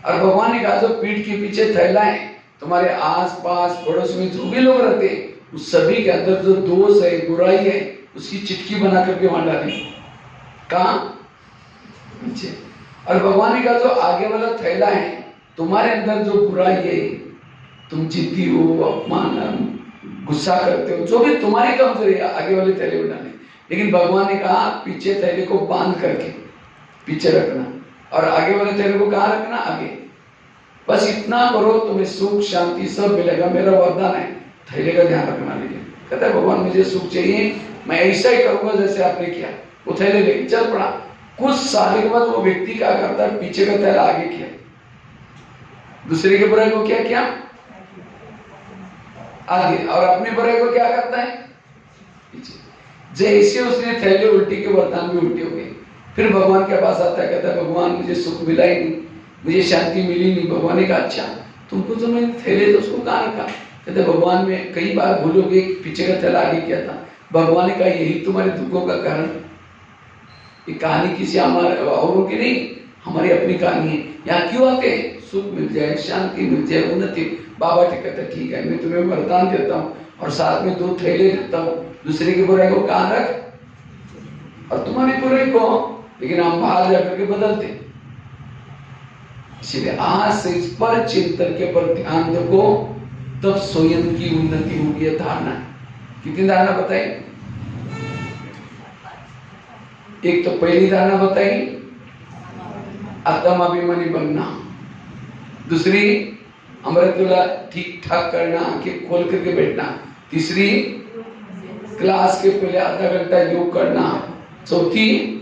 और भगवान ने कहा जो पीठ के पीछे थैला है, तुम्हारे आस पास पड़ोस में जो भी लोग रहते हैं, उस सभी के अंदर जो दोष है, बुराई है, उसकी चिटकी बना करके वहां डाली। कहाँ? पीछे। और भगवान ने कहा जो आगे वाला थैला है, तुम्हारे अंदर जो बुराई है, तुम जिद्दी हो, अपमान, गुस्सा करते हो, जो भी तुम्हारी कमजोरी है, आगे वाले थैले में डाले। लेकिन भगवान ने कहा पीछे थैले को बांध करके पीछे रखना, और आगे वाले थैले को कहाँ रखना? आगे। बस इतना करो, तुम्हें सुख शांति सब मिलेगा, मेरा वरदान है। थैले का ध्यान रखना। लेकिन कहता है भगवान मुझे सुख चाहिए, मैं ऐसा ही करूंगा जैसे आपने किया। वो थैले लेके चल पड़ा। कुछ साल के बाद वो व्यक्ति क्या करता है? पीछे का थैला आगे किया, दूसरे के बुराई को क्या किया? आगे। और अपने बुराई को क्या करता है? पीछे। जैसे उसने थैले उल्टी के बर्तन में उल्टी हो गई, फिर भगवान के पास आता है, कहता है भगवान मुझे सुख मिला ही नहीं, मुझे शांति मिली नहीं। भगवान ने कहा अच्छा, तुमको जो मैंने थैले थे उसको कहाँ रखा? कहते भगवान में कई बार भूल हो गई, पीछे का थैला आगे किया था। भगवान ने कहा यही तुम्हारे दुखों का कारण। ये कहानी किसी हमारे औरों की नहीं, हमारी अपनी कहानी है। यहाँ क्यों आते हैं? सुख मिल जाए, शांति मिल जाए, उन्नति। बाबा जी कहते ठीक है, मैं तुम्हें वरदान देता हूँ, और साथ में 2 थैले देता हूँ, दूसरे की बुराई को कहाँ रख, और तुम्हारी बुराई को। लेकिन हम बाहर जाकर के बदलते। इसलिए आज से इस पर चिंतन के पर ध्यान दो, तब स्वयं की उन्नति होगी। धारणा कितनी धारणा बताई? एक तो पहली धारणा बताई, आत्म अभिमानी बनना। दूसरी, अमृतवेला ठीक ठाक करना, आंखें खोल करके बैठना। तीसरी, क्लास के पहले आधा घंटा योग करना। चौथी,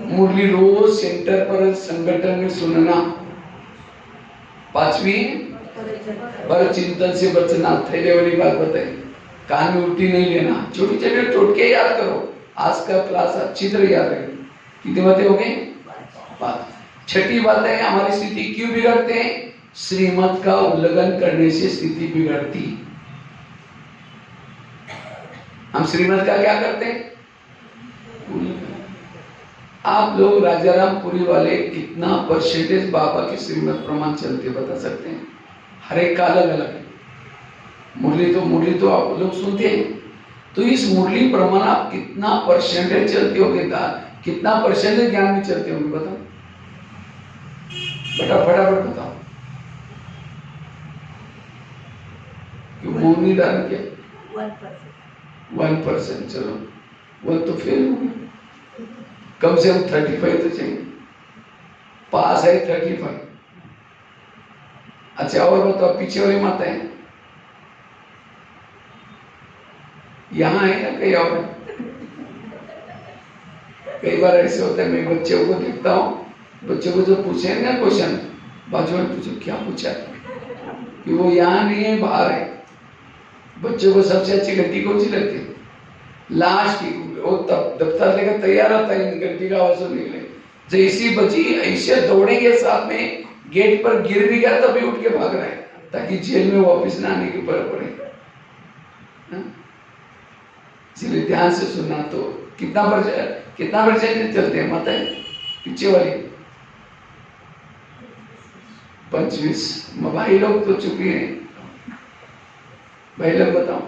मुरली रोज सेंटर पर संगठन में सुनना। पांचवी, पर चिंतन से बचना। थैले वाली बात बताई, कान में उल्टी नहीं लेना। छोटी छोटी टोटके याद करो, आज का क्लास अच्छी तरह याद रखें। कितनी बातें हो गई? 5। छठी बात है, हमारी स्थिति क्यों बिगड़ते हैं? श्रीमत का उल्लंघन करने से स्थिति बिगड़ती। हम श्रीमत का क्या करते हैं? आप लोग राजारामपुरी वाले कितना परसेंटेज बाबा के श्रीमत प्रमाण चलते बता सकते हैं? हर एक का अलग अलग है। मुरली तो आप लोग सुनते हैं, तो इस मुरली प्रमाण आप कितना परसेंटेज चलते होगे, कितना परसेंटेज ज्ञान में चलते होंगे बताओ बेटा, फटाफट बताओ। क्यों मोहनी डाल के 1%, चलो वो तो फेल हो गया। कम से कम 35 तो चाहिए, पास है 35। अच्छा और बताओ, पीछे वाली माता है यहाँ है या कहीं और? कई बार ऐसे होता है, मैं बच्चों को देखता हूँ, बच्चों को जो पूछे ना क्वेश्चन, बाजू में पूछो क्या पूछा कि वो यहाँ नहीं है बाहर है। बच्चों को सबसे अच्छी घंटी कौन सी लगती है? लास्ट की। वो तब दफ्तर लेकर तैयार होता है, घंटी का आवाज सुनने के लिए। जैसी बची ऐसे दौड़ेंगे, साथ में गेट पर गिर भी गया तभी उठ के भाग रहा है, ताकि जेल में वापस ना आने की पड़े। इसलिए ध्यान से सुनना। तो कितना परसेंट चलते हैं माता है पीछे वाली? 25। भाई लोग तो चुके हैं, भाई लोग बताओ।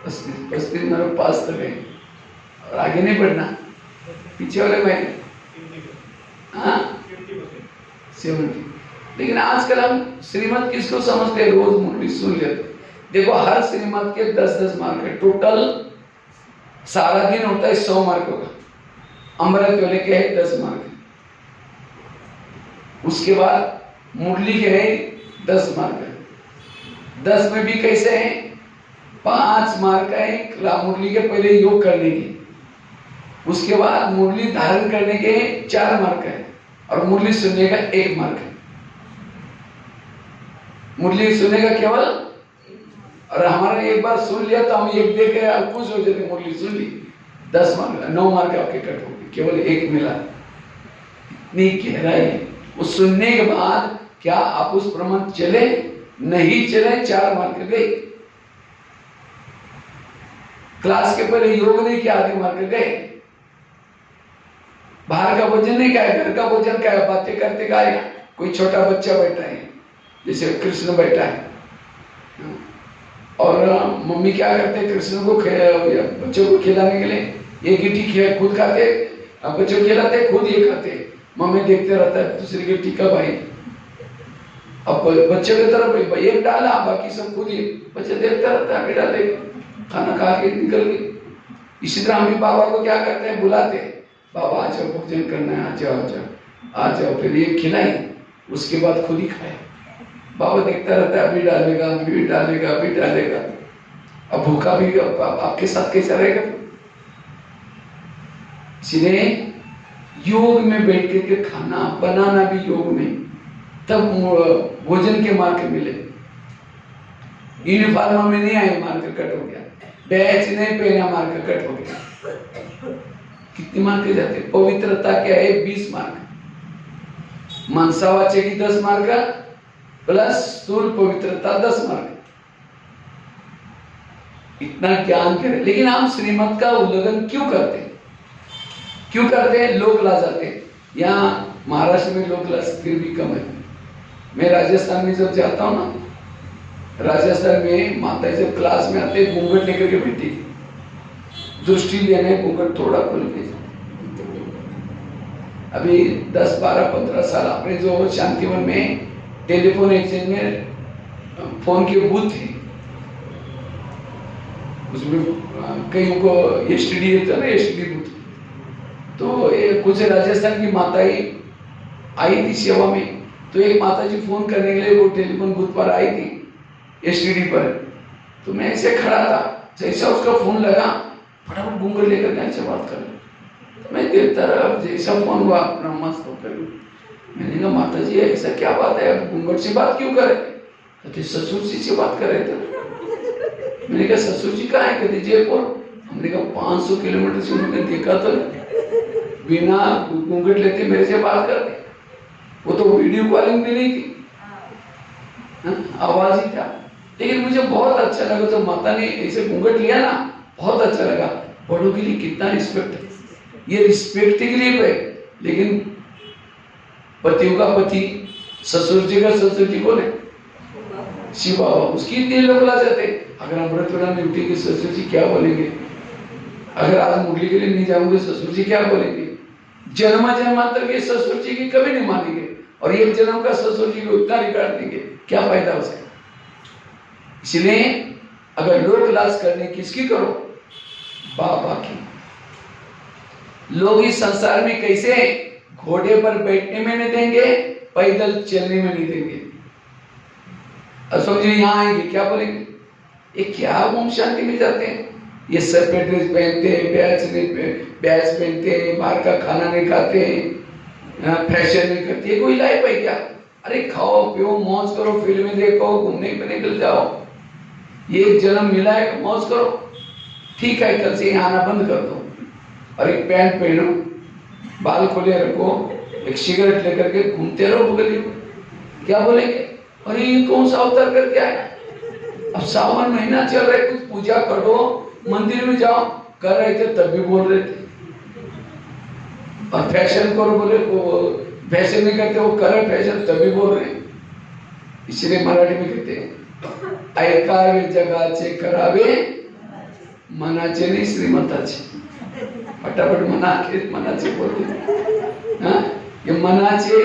35 मेरे पास तक है, और आगे नहीं बढ़ना। पीछे वाले भाई 70। लेकिन आजकल हम श्रीमत किसको समझते हैं? रोज मुरली सुन लेते। देखो हर श्रीमत के 10-10 मार्क है, टोटल सारा दिन होता है 100 मार्क होगा। अमृत वाले के है 10 मार्क, उसके बाद मुरली के है 10 मार्क है। 10 में भी कैसे है? 5 मार्क है मुरली के पहले योग करने की, उसके बाद मुरली धारण करने के 4 मार्क है, और मुरली सुनने का 1 मार्क है। मुरली सुनने का केवल, और हमारा एक बार सुन लिया तो हम एक देख के खुश हो जाते, मुरली सुन ली 10 मार्क, 9 मार्क आपके कट हो गए, केवल 1 मिला। इतनी गहराई। वो सुनने के बाद क्या आप उस प्रमाण चले? नहीं चले, 4 मार्क गए। क्लास के पहले योग नहीं किया, आधे मार्क गए। बाहर का भोजन नहीं खाया, घर का भोजन खाया, बातें करते खाया। कोई छोटा बच्चा बैठा है, जैसे कृष्ण बैठा है, और मम्मी क्या करते हैं, कृष्ण को बच्चों को खिलाने के लिए एक गिट्टी खुद खाते, बच्चों को खिलाते, खुद ये खाते। मम्मी देखते रहता है दूसरी गिट्टी का भाई, अब बच्चे की तरफ एक डाला, बाकी सब खुद ही। बच्चे देखते रहता है, डाले खाना खा के निकल गए। इसी तरह हम भी बाबा को क्या करते हैं, बुलाते हैं, बाबा आ जाओ भोजन करना है, आ जाओ आ जाओ, फिर ये खिलाई, उसके बाद खुद ही खाए। बाबा देखता रहता है, अभी डालेगा, अभी डालेगा, अभी डालेगा। अब भूखा भी आपके साथ कैसा रहेगा? इसलिए योग में बैठ के खाना बनाना भी योग में, तब भोजन के मार्क मिले। यूनिफॉर्म में नहीं आए, मार्क कट हो गया। बैच नहीं पहना, मार्क कट हो गया। कितने मार्क जाते? पवित्रता क्या है? 20 मार्क। मनसावाचे की 10 मार्क प्लस स्थूल पवित्रता 10 मार्क। इतना ज्ञान करें, लेकिन हम श्रीमत का उल्लंघन क्यों करते हैं? क्यों करते हैं? लोग ला जाते हैं। यहाँ महाराष्ट्र में लोग ला फिर भी कम है। मैं राजस्थान में जब जाता हूँ ना, राजस्थान में माता जब क्लास में आते घूंघट लेकर के बैठी, दृष्टि लेने घूंघट थोड़ा खोल के। अभी 10, 12, 15 साल अपने जो शांतिवन में टेलीफोन एक्सचेंज में फोन के बूथ थे, उसमें कई को एसटीडी होता है ना, एसटीडी बूथ। तो कुछ राजस्थान की माताएं आई थी सेवा में, तो एक माता जी फोन करने के लिए वो टेलीफोन बूथ पर आई थी एसटीडी पर। तो मैं ऐसे खड़ा था, जैसा उसका फोन लगा फटाफट घूंघट लेकर कहीं से बात कर। मैं देखता रहा, जैसा फोन हुआ अपना मस्त होकर। मैंने कहा माता जी ऐसा क्या बात है, आप घूंघट से बात क्यों करे? कहते ससुर जी से बात कर रहे थे। मैंने कहा ससुर जी कहाँ है? कहते जयपुर। हमने कहा 500 किलोमीटर से उन्होंने देखा तो बिना घूंघट लेते मेरे से बात करते। वो तो वीडियो कॉलिंग भी नहीं थी, आवाज ही था। लेकिन मुझे बहुत अच्छा लगा जब माता ने ऐसे घूंघट लिया ना, बहुत अच्छा लगा। बड़ों के लिए कितना रिस्पेक्ट है, ये रिस्पेक्ट के लिए है। लेकिन पतियों का पति, ससुर जी का ससुर जी कौन है? शिव बाबा उसकी इतनी लोग ला जाते। अगर अमृत वेला में उठेंगे ससुर जी क्या बोलेंगे, अगर आज मुरली के लिए नहीं जाऊंगे ससुर जी क्या बोलेंगे। जन्म जन्मांतर के ससुर जी की कभी नहीं मानेंगे, और एक जन्म का ससुर जी को इतना रिकॉर्ड देंगे, क्या फायदा उसका। इसलिए अगर लोक लाज करने किसकी करो, बाबा की। लोग इस संसार में कैसे घोड़े पर बैठने में नहीं देंगे, पैदल चलने में नहीं देंगे। और समझिए यहाँ आएंगे क्या बोलेंगे, ये क्या ओम शांति में जाते हैं, ये सर पे ड्रेस पहनते हैं, बैच पहनते हैं, बाहर का खाना नहीं खाते हैं, फैशन नहीं करते, ये कोई लाइफ है क्या। अरे खाओ पियो मौज करो, फिल्में देखो, घूमने पे निकल जाओ, ये एक जन्म मिला है, मौज करो। ठीक है कल से यहाँ आना बंद कर दो, और एक पैंट पहनो, बाल खोले रखो, एक सिगरेट लेकर के घूमते रहो गली में, क्या बोलेंगे, अरे ये कौन सा अवतार करके आया। अब सावन महीना चल रहा है, कुछ पूजा करो, मंदिर में जाओ, कर रहे थे तब भी बोल रहे थे। और फैशन करो बोले, वो फैशन नहीं करते, वो कर रहे फैशन तब भी बोल रहे हैं। इसलिए मराठी में कहते हैं ऐकावे जगाचे करावे मनाचे नहीं श्रीमंताचे। फटाफट मनाचे बोलते। हाँ ये मनाचे,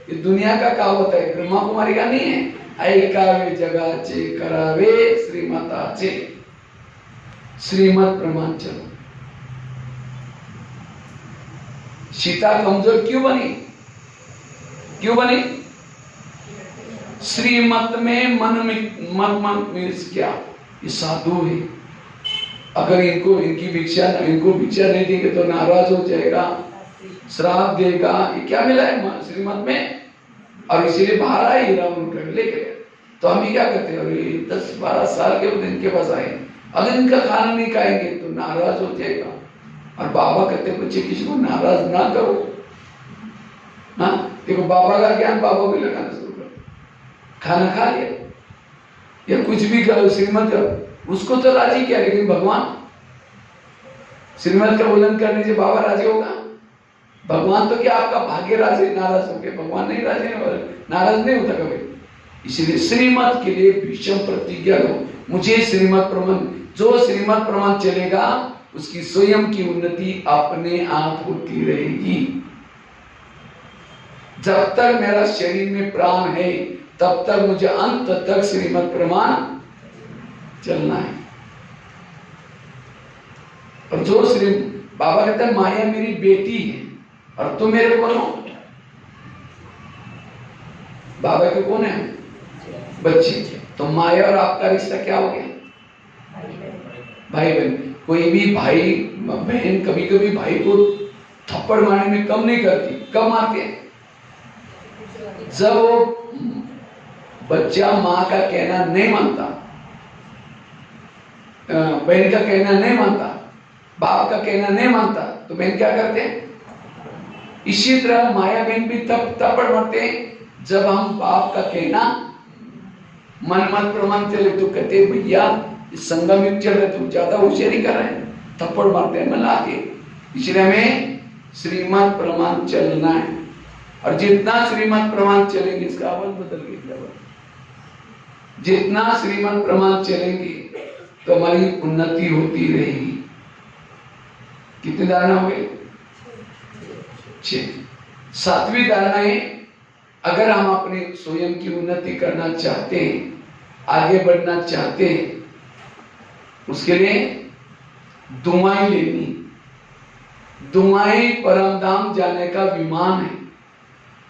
ये दुनिया का कहावत है, ब्रह्मा कुमारी का नहीं है। ऐकावे जगाचे करावे श्रीमताचे, श्रीमत प्रमाण चलो। सीता कमजोर क्यों बनी, क्यों बनी, श्रीमत में मन मीन्स क्या, ये साधु है, अगर इनको इनकी भिक्षा इनको भिक्षा नहीं देंगे तो नाराज हो जाएगा, श्राप देगा, ये क्या मिला है श्रीमत में। और इसीलिए बाहर आए रावण उठा लेके, तो हम ही क्या करते हैं, अरे 10-12 साल के बाद इनके पास आए, अगर इनका खाना नहीं खाएंगे तो नाराज हो जाएगा। और बाबा कहते बच्चे किसी को नाराज ना करो। हाँ देखो बाबा का ज्ञान बाबा को लगाना शुरू करो, खाना खा लिया या कुछ भी करो, श्रीमत उसको तो राजी किया, लेकिन भगवान श्रीमत का उल्लंघन करने से बाबा राजी होगा। भगवान तो क्या आपका भाग्य राजी नाराज हो गए, भगवान नहीं राजी नाराज नहीं होता कभी। इसलिए श्रीमत के लिए भीषम प्रतिज्ञा लो, मुझे श्रीमत प्रमाण, जो श्रीमत प्रमाण चलेगा उसकी स्वयं की उन्नति अपने आप होती रहेगी। जब तक मेरा शरीर में प्राण है तब तक मुझे अंत तक श्रीमत प्रमाण चलना है। और जो श्री बाबा कहते हैं माया मेरी बेटी है और तुम मेरे कौन हो, बाबा के कौन है, बच्चे। तो माया और आपका रिश्ता क्या हो गया, भाई बहन। कोई भी भाई बहन कभी कभी भाई को थप्पड़ मारने में कम नहीं करती, कब मारते हैं, जब वो बच्चा माँ का कहना नहीं मानता, बहन का कहना नहीं मानता, बाप का कहना नहीं मानता, तो बहन क्या करते हैं। इसी तरह माया बहन भी तब थप्पड़ मारते हैं जब हम बाप का कहना मन प्रमाण चले, तो कहते भैया इस संगम में चल रहे, तुम ज्यादा होशियारी कर रहे हैं, थप्पड़ मारते हैं मिला के। इसलिए हमें श्रीमत प्रमाण चलना है, और जितना श्रीमत प्रमाण चलेंगे, इसका आवाज बदल गई, जितना श्रीमत प्रमाण चलेंगे तो हमारी उन्नति होती रहेगी। कितनी धारणा हो गई, 6। 7वीं धारणा है, अगर हम अपने स्वयं की उन्नति करना चाहते हैं, आगे बढ़ना चाहते हैं, उसके लिए दुआएं लेनी। दुआएं परम धाम जाने का विमान है,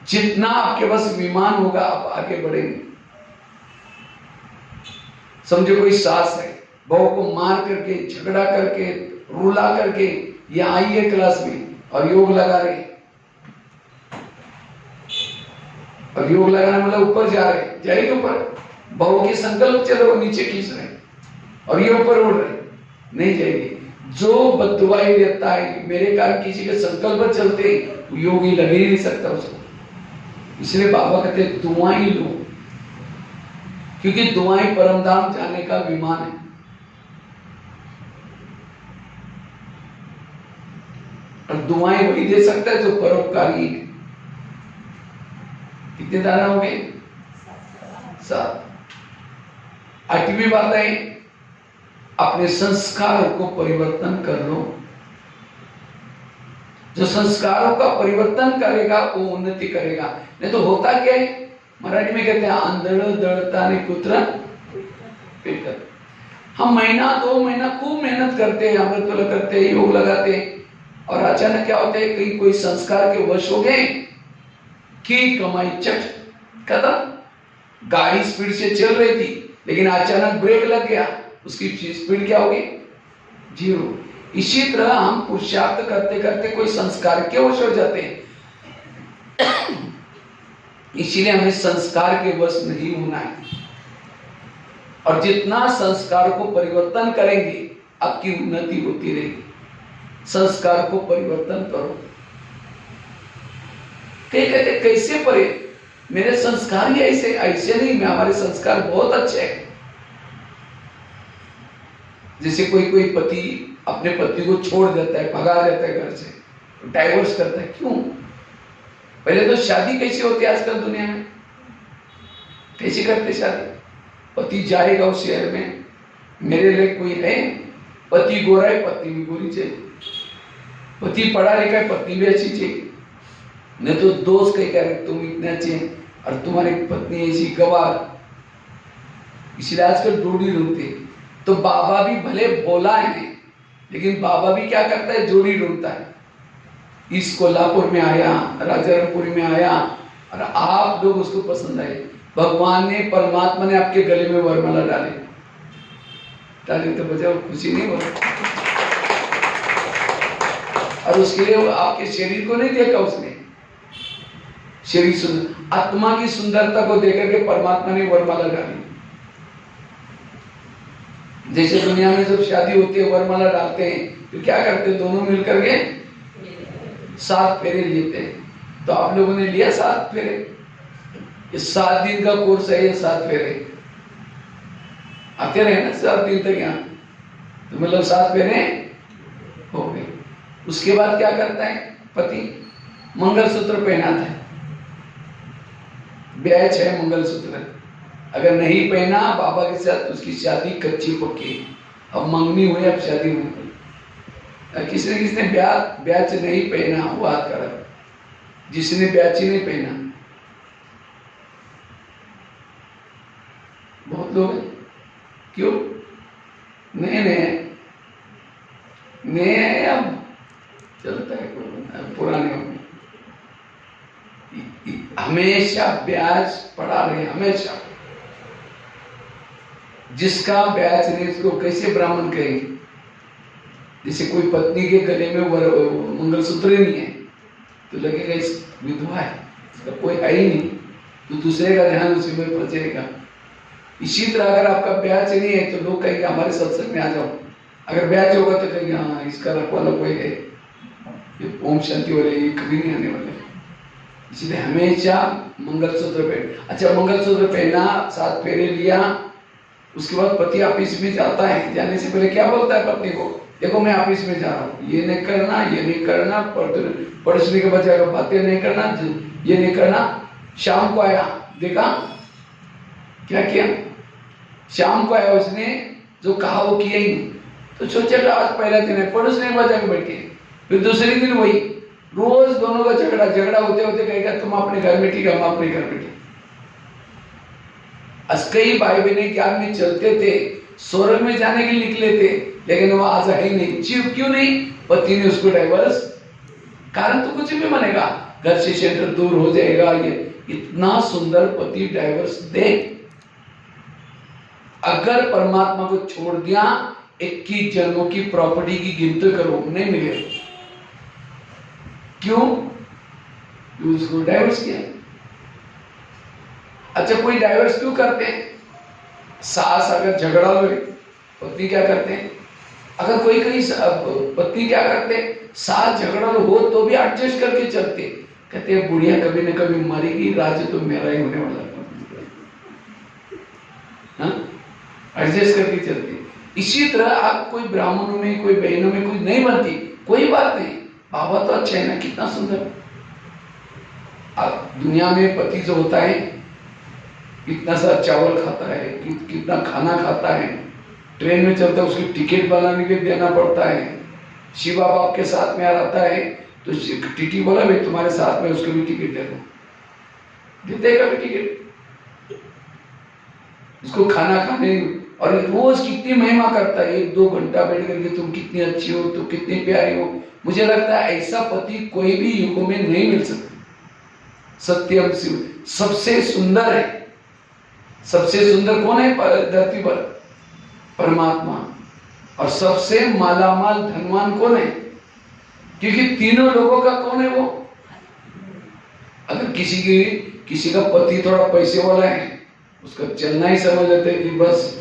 जितना आपके पास विमान होगा आप आगे बढ़ेंगे। समझो कोई सास है, बहू को मार करके, झगड़ा करके, रुला करके ये आई है क्लास में और योग लगा रहे, और योग लगाना मतलब ऊपर जा रहे, जाएंगे ऊपर, बहू के संकल्प चलो नीचे खींच रहे और ये ऊपर उड़ रहे, नहीं जाएगी। जो बददुआई देता है मेरे कारण किसी के संकल्प चलते, योगी लग ही नहीं सकता उसको। इसलिए बाबा कहते हैं दुआएं लो, क्योंकि दुआएं परमधाम जाने का विमान है। और दुआएं वही दे सकता है जो परोपकारी है। कितने धारणा हो गए, 7। आठवीं बात है, अपने संस्कार को परिवर्तन कर लो। जो संस्कारों का परिवर्तन करेगा वो उन्नति करेगा। नहीं तो होता क्या है, मराठी में कहते हैं आंधळ दळताने कुत्र पिकर। हम महीना 2 महीना खूब मेहनत करते हैं, अमृत करते हैं, योग लगाते हैं, और अचानक क्या होता है, कहीं कोई संस्कार के वश हो गए कि कमाई चट खत्म। गाड़ी स्पीड से चल रही थी लेकिन अचानक ब्रेक लग गया, उसकी स्पीड क्या होगी, 0। इसी तरह हम पुरुषार्थ करते करते कोई संस्कार के वश हो जाते हैं। इसीलिए हमें संस्कार के वश नहीं होना है, और जितना संस्कार को परिवर्तन करेंगे आपकी उन्नति होती रहेगी। संस्कार को परिवर्तन करो। कई कहते कैसे परे, मेरे संस्कार ही ऐसे ऐसे नहीं, मैं हमारे संस्कार बहुत अच्छे हैं। जैसे कोई पति अपने पति को छोड़ देता है, भगा देता है घर से, डाइवोर्स करता है, क्यों? पहले तो शादी कैसी होती है आजकल दुनिया में, कैसी करते शादी? पति जाएगा उस शहर में, मेरे लिए कोई है, पति गोरा है पत्नी भी गोरी चाहिए, पति पढ़ा लिखा है पत्नी भी अच्छी चाहिए। नहीं तो दोस्त कह रहे तुम इतने अच्छे हैं और तुम्हारी पत्नी ऐसी गवार। इसलिए आजकल जोड़ी ढूंढते। तो बाबा भी भले बोला है लेकिन बाबा भी क्या करता है, जोड़ी ढूंढता है। इस कोल्हापुर में आया, राजापुरी में आया, और आप लोग उसको पसंद आए, भगवान ने परमात्मा ने आपके गले में वरमाला डाले, ताली तो बजाओ, खुशी नहीं हो। और उसके लिए आपके शरीर को नहीं देखा उसने, शरीर सुंदर, आत्मा की सुंदरता को देकर के परमात्मा ने वरमाला डाली। जैसे दुनिया में जब शादी होती है वरमाला डालते हैं तो क्या करते हैं, दोनों मिलकर के 7 फेरे लेते हैं। तो आप लोगों ने लिया 7 फेरे? ये 7 दिन का कोर्स है, ये 7 फेरे आते रहे ना 7 दिन तक यहाँ, तो मतलब 7 फेरे हो गए। उसके बाद क्या करता है पति, मंगलसूत्र पहनाता है, ब्याज है मंगलसूत्र, अगर नहीं पहना बाबा के साथ उसकी शादी कच्ची पक्की। अब मंगनी हुई, अब शादी हुई। किसने ब्याज नहीं पहना वो हाथ करा, जिसने ब्याज ही नहीं पहना। बहुत लोग हैं, क्यों? नए अब चलता है, पुराने हो। हमेशा ब्याज पड़ा रहे, हमेशा। जिसका ब्याज नहीं उसको कैसे ब्राह्मण कहेंगे? जैसे कोई पत्नी के गले में मंगलसूत्र नहीं है तो लगेगा इस विधवा है, इसका कोई है ही नहीं, तो दूसरे का ध्यान उसी में पहुंचेगा। इसी तरह अगर आपका ब्याज नहीं है तो लोग कहेंगे हमारे सत्संग में आ जाओ, अगर ब्याज होगा तो कहेंगे हाँ इसका रखवाला कोई है, ये ओम शांति वाले ये कभी नहीं आने वाले। इसलिए हमेशा मंगलसूत्र पहन। अच्छा, मंगलसूत्र पहना, 7 फेरे लिया, उसके बाद पति ऑफिस में जाता है, जाने से पहले क्या बोलता है पत्नी को, देखो मैं ऑफिस में जा रहा हूँ, ये नहीं करना, ये नहीं करना, पढ़ने के बच्चे बातें नहीं करना, ये नहीं करना। शाम को आया, देखा क्या किया, शाम को आया, उसने जो कहा वो किया ही नहीं, तो सोचा आज पहला दिन है, पड़ोसने बजा के बैठे। फिर दूसरे दिन वही, रोज दोनों का झगड़ा होते होते कहेगा तुम अपने घर में ठीक है, हम अपने घर में ठीक। कई भाई बहने ज्ञान में चलते थे, स्वर्ग में जाने के लिए निकले थे, लेकिन वो आज है ही नहीं। जीव क्यों नहीं? पति ने उसको डाइवर्स, कारण तो कुछ भी बनेगा, घर से सेंटर दूर हो जाएगा। ये इतना सुंदर पति डाइवर्स दे, अगर परमात्मा को छोड़ दिया 21 जन्मों की प्रॉपर्टी की गिनती करो, नहीं मिले। क्यों? उसको डाइवर्स किया। अच्छा, कोई डाइवर्स क्यों करते हैं? सास अगर झगड़ा हो, पत्नी क्या करते हैं? अगर कोई कहीं पत्नी क्या करते हैं, सास झगड़ा हो तो भी एडजस्ट करके चलते, कहते हैं बुढ़िया कभी न कभी मरेगी, राज्य तो मेरा ही होने वाला, एडजस्ट करके चलते। इसी तरह आप कोई ब्राह्मणों में, कोई बहनों में कोई नहीं बनती, कोई बात नहीं, बाबा तो अच्छा है ना, कितना सुंदर। अब दुनिया में पति जो होता है कितना सा चावल खाता है, कितना खाना खाता है, ट्रेन में चलता है उसकी टिकट बनाने के देना पड़ता है। शिवा बाप के साथ में आता है तो टीटी बोला भाई तुम्हारे साथ में उसको भी टिकट दे दो, देते कभी टिकट उसको खाना खाने। और रोज कितनी महिमा करता है, 1-2 घंटा बैठ करके तुम कितनी अच्छी हो, तुम कितनी प्यारी हो। मुझे लगता है ऐसा पति कोई भी युग में नहीं मिल सकता। सत्यम शिव सबसे सुंदर है। सबसे सुंदर कौन है धरती पर? परमात्मा। और सबसे मालामाल धनवान कौन है? क्योंकि तीनों लोगों का कौन है वो? अगर किसी का पति थोड़ा पैसे वाला है, उसका चलना ही समझ लेते हैं कि बस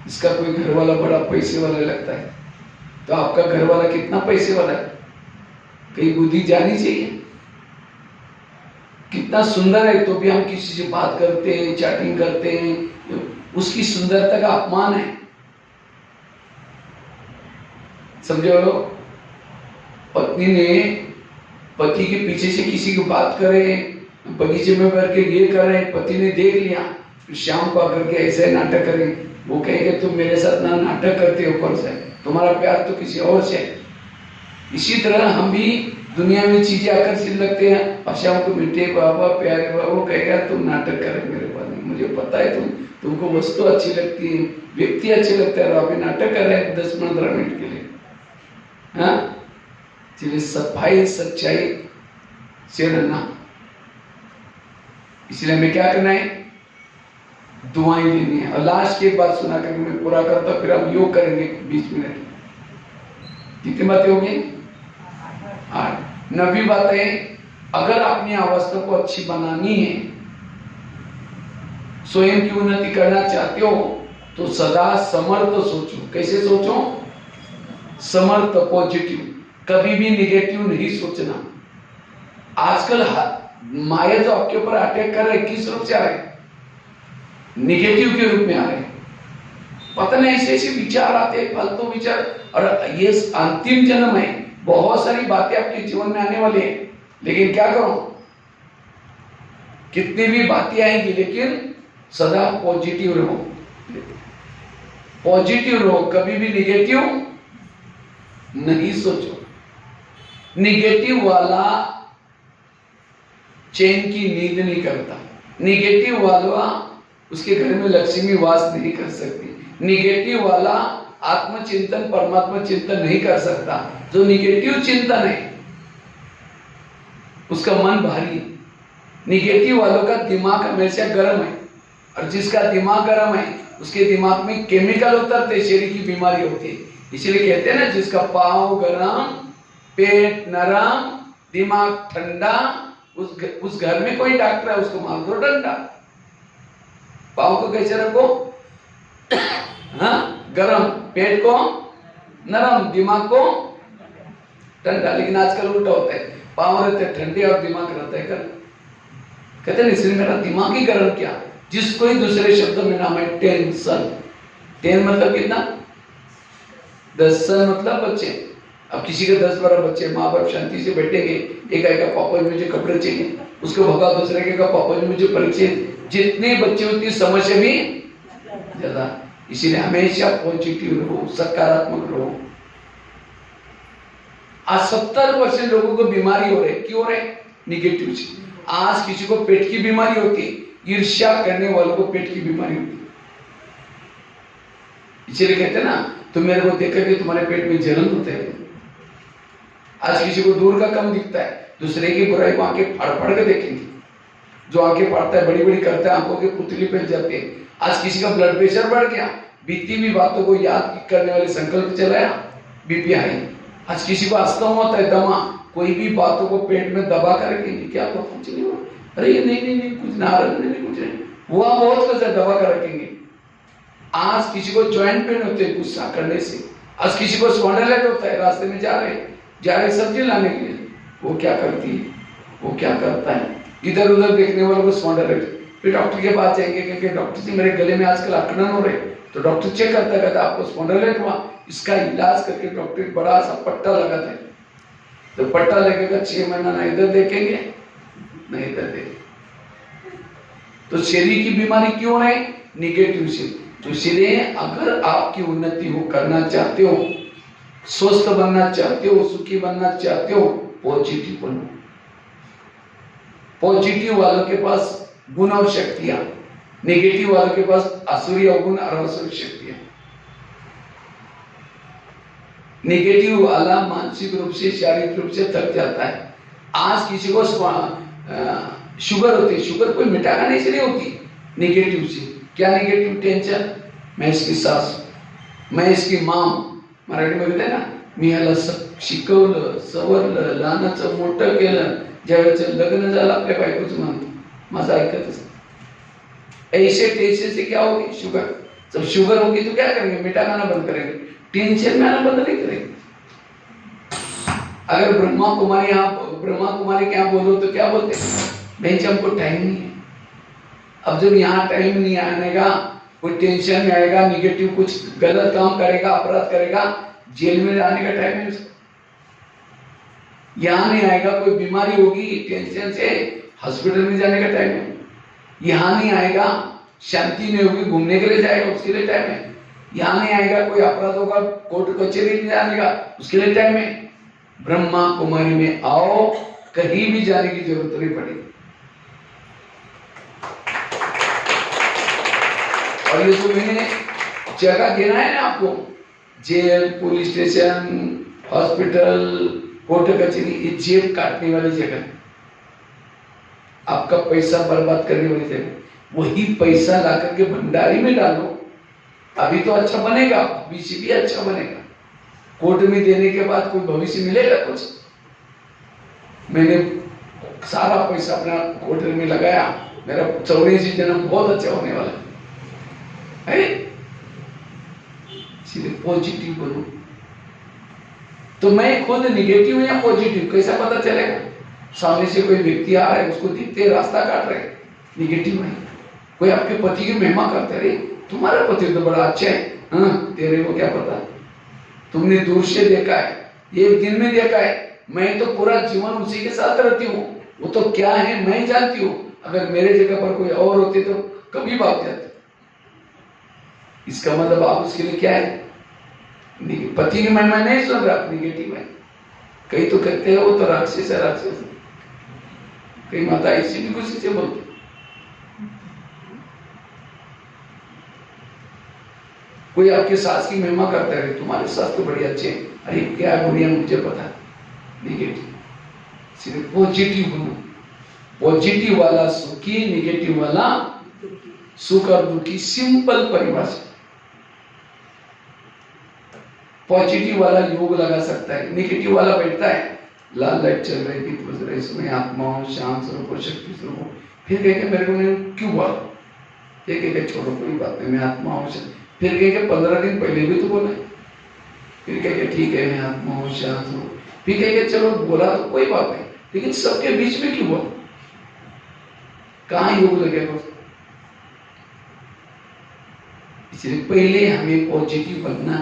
इसका कोई घर वाला बड़ा पैसे वाला लगता है। तो आपका घर वाला कितना पैसे वाला है? कहीं बुद्धि जानी चाहिए। कितना सुंदर है तो भी हम किसी से बात करते हैं, चैटिंग करते हैं, उसकी सुंदरता का अपमान है। समझो लोग, पत्नी ने पति के पीछे से किसी की बात करे, बगीचे में बैठ के ये कर रहे, पति ने देख लिया, फिर शाम को आकर के ऐसे नाटक करें। वो कहेंगे तुम मेरे साथ ना नाटक करते हो, कौन सा तुम्हारा प्यार तो किसी और से है। इसी तरह हम भी दुनिया में चीजें आकर्षित लगते हैं और शाम को मीठे बाबा प्यारे बाबा, वो कहेगा तुम नाटक करें मेरे पास में, मुझे पता है तुमको वस्तु अच्छी लगती है, व्यक्ति अच्छे लगता है, अभी नाटक कर रहे हैं 10-15 मिनट के लिए। हाँ, इसलिए सफाई सच्चाई से रहना। इसलिए हमें क्या करना है? दुआएं लेनी है। और लास्ट की एक बात सुना करके मैं पूरा करता हूं, फिर हम योग करेंगे 20 मिनट। कितनी बातें होगी? 8। 9वीं बात है, अगर अपनी अवस्था को अच्छी बनानी है, स्वयं की उन्नति करना चाहते हो, तो सदा समर्थ सोचो। कैसे सोचो? समर्थ, पॉजिटिव, कभी भी निगेटिव नहीं सोचना। आजकल माया जो आपके ऊपर अटैक कर रहे, किस रूप से आ रहे? निगेटिव के रूप में आ रहे। पता नहीं ऐसे विचार आते हैं, फालतू विचार। और ये अंतिम जन्म है, बहुत सारी बातें आपके जीवन में आने वाली है, लेकिन क्या करो, कितनी भी बातें आएंगी, लेकिन सदा पॉजिटिव रहो। पॉजिटिव रहो, कभी भी निगेटिव नहीं सोचो। निगेटिव वाला चैन की नींद नहीं करता। निगेटिव वाला उसके घर में लक्ष्मी वास नहीं कर सकती। निगेटिव वाला आत्मचिंतन परमात्मा चिंतन नहीं कर सकता। जो निगेटिव चिंतन है उसका मन भारी है। निगेटिव वालों का दिमाग हमेशा गर्म है, और जिसका दिमाग गर्म है उसके दिमाग में केमिकल उतरते, शरीर की बीमारी होती है। इसलिए कहते हैं ना, जिसका पाँव गरम, पेट नरम, दिमाग ठंडा, उस घर में कोई डॉक्टर है उसको मार दो डंडा। पाँव को कैसे रखो? हाँ, गरम, पेट को नरम, दिमाग को ठंडा। लेकिन आजकल उल्टा होता है, पाँव रहते ठंडे और दिमाग रहता है गर्म। कहते हैं इसलिए मेरा दिमाग ही गर्म क्या? जिसको ही दूसरे शब्दों में नाम है टेंशन। टेन मतलब कितना? 10 मतलब बच्चे। अब किसी के 10-12 बच्चे, माँ बाप शांति से बैठेंगे, एक आएगा पापा जी मुझे कपड़े चाहिए, उसको भगा, दूसरे के पापा जी मुझे परीक्षा। जितने बच्चे उतनी समस्या भी ज्यादा। इसीलिए हमेशा पॉजिटिव रहो, सकारात्मक रहो। आज 70% लोगों को बीमारी हो रही है। क्यों हो रहे? निगेटिव से। आज किसी को पेट की बीमारी होती है, ईर्ष्या करने वालों को पेट की बीमारी होती है। इसलिए कहते हैं ना, तुम मेरे को देख करके तुम्हारे पेट में जलन होते हैं। आज किसी को दूर का कम दिखता है, दूसरे की बुराई को आंखें फाड़ फाड़ के देखेंगे। जो आंखें फाड़ता है, बड़ी बड़ी करता है, आंखों के पुतली फैल जाते हैं। आज किसी का ब्लड प्रेशर बढ़ गया, बीती हुई बातों को याद करने वाले संकल्प चलाया, बीपी हाई। आज किसी को अस्थमा होता है, दमा, कोई भी बातों को पेट में दबा करके, क्या तो कुछ नहीं हुआ, अरे ये नहीं कुछ नाराज नहीं, कुछ नहीं हुआ, बहुत कुछ दबा कर रखेंगे। आज किसी को जॉइंट पेन होते हैं गुस्सा करने से। आज किसी को स्पॉन्डिलाइटिस होता है, रास्ते में जा रहे सब्जी लाने के लिए, वो क्या करती है, वो क्या करता है, इधर उधर देखने वालों को स्पॉन्डिलाइटिस। फिर डॉक्टर के पास जाएंगे, क्योंकि डॉक्टर जी मेरे गले में आजकल अकड़न हो रहे, तो डॉक्टर चेक करता कहता आपको स्पॉन्डिलाइटिस हुआ, इसका इलाज करके डॉक्टर बड़ा सा पट्टा लगाता है। तो पट्टा लगेगा, 6 महीना ना इधर देखेंगे ना इधर देखेंगे। तो शरीर की बीमारी क्यों है? निगेटिव से। तो इसलिए अगर आपकी उन्नति हो करना चाहते हो, स्वस्थ बनना चाहते हो, सुखी बनना चाहते हो, पॉजिटिव बनो। पॉजिटिव वालों के पास गुण और शक्तियां, नेगेटिव वालों के पास असुरी अवगुण और असुरी शक्तियां। नेगेटिव वाला मानसिक रूप से, शारीरिक रूप से थक जाता है। आज किसी को शुगर होती है, शुगर कोई मिटाना नहीं से नहीं होती, नेगेटिव से। क्या नेगेटिव? टेंशन। मैं इसकी सास, मैं इसकी माम, मराठी में कहते ना, मी ह्याला शिकवलं, सवरलं, लहानाचं मोठं केलं, ज्यावेळेचं लग्न झालं आपल्या बायकोचं म्हणतो, माझं ऐकतच नाही। ऐसे टेंशन से क्या होगी? शुगर। जब शुगर होगी तो क्या करेंगे? मिटाना बंद करेंगे, टेंशन में आना बंद नहीं करेंगे। अगर ब्रह्मा कुमारी के यहाँ बोलो तो क्या बोलते हैं? बहन जी हमको टाइम नहीं है। अब जब यहाँ टाइम नहीं आने का, कोई टेंशन में आएगा, निगेटिव कुछ गलत काम करेगा, अपराध करेगा, जेल में जाने का टाइम है उसका। यहाँ नहीं आएगा, कोई बीमारी होगी, टेंशन से हॉस्पिटल में जाने का टाइम है। यहाँ नहीं आएगा, शांति नहीं होगी, घूमने के लिए जाएगा, उसके लिए टाइम है। यहाँ नहीं आएगा, कोई अपराध होगा, कोर्ट कचहरी में जाने का, उसके लिए टाइम है। ब्रह्मा कुमारी में आओ, कहीं भी जाने की जरूरत नहीं पड़ेगी। और ये जो मैंने जगह देना है ना आपको, jail, police station, hospital, court कचहरी, ये जेब काटने वाली जगह है, आपका पैसा बर्बाद करने वाली जगह। वही पैसा ला करके भंडारी में डालो, अभी तो अच्छा बनेगा, भविष्य भी अच्छा बनेगा। कोर्ट में देने के बाद कोई भविष्य मिलेगा कुछ? मैंने सारा पैसा अपना कोर्ट में लगाया, मेरा 84 जन्म बहुत अच्छा होने वाला है। इसलिए पॉजिटिव बनो। तो मैं खुद निगेटिव हूं या पॉजिटिव, कैसा पता चलेगा? सामने से कोई व्यक्ति आ रहा है, उसको देखते रास्ता काट रहे, निगेटिव है। कोई आपके पति की महिमा करते रहे, तुम्हारा पति तो बड़ा अच्छा है, हाँ, तेरे को क्या पता? तुमने दूर से देखा है, एक दिन में देखा है, मैं तो पूरा जीवन उसी के साथ रहती हूँ, वो तो क्या है मैं जानती हूँ। अगर मेरे जगह पर कोई और होते तो कभी भाग जाते। इसका मतलब आप उसके लिए क्या है? पति की महिमा नहीं सुन रहा, निगेटिव है। कई तो कहते हैं वो तो राक्षस है, राक्षस। कई माता ऐसी भी खुशी से बोलती। कोई आपके सास की महिमा करता है, तुम्हारे सास तो बड़ी अच्छे हैं, अरे क्या गुड़िया मुझे पता है, निगेटिव। सिर्फ पॉजिटिव बनो। पॉजिटिव वाला सुखी, निगेटिव वाला सुख और दुखी, सिंपल परिभाषा। पॉजिटिव वाला योग लगा सकता है, नेगेटिव वाला बैठता है, लाल लाइट चल रही, गीत बज रहे, इसमें आत्मा हो, शांत स्वरूप, शक्ति स्वरूप, फिर कहेंगे मेरे को नहीं क्यों बोला, ये कहेंगे छोड़ो कोई बात नहीं, मैं आत्मा हूँ। फिर कहेंगे 15 दिन पहले भी तो बोला, फिर कहेंगे ठीक है मैं आत्मा हूँ, शांत हूँ, फिर कहेंगे चलो बोला तो कोई बात नहीं, लेकिन सबके बीच में क्यों बोला? कहाँ योग लगेगा? इसलिए पहले हमें पॉजिटिव बनना।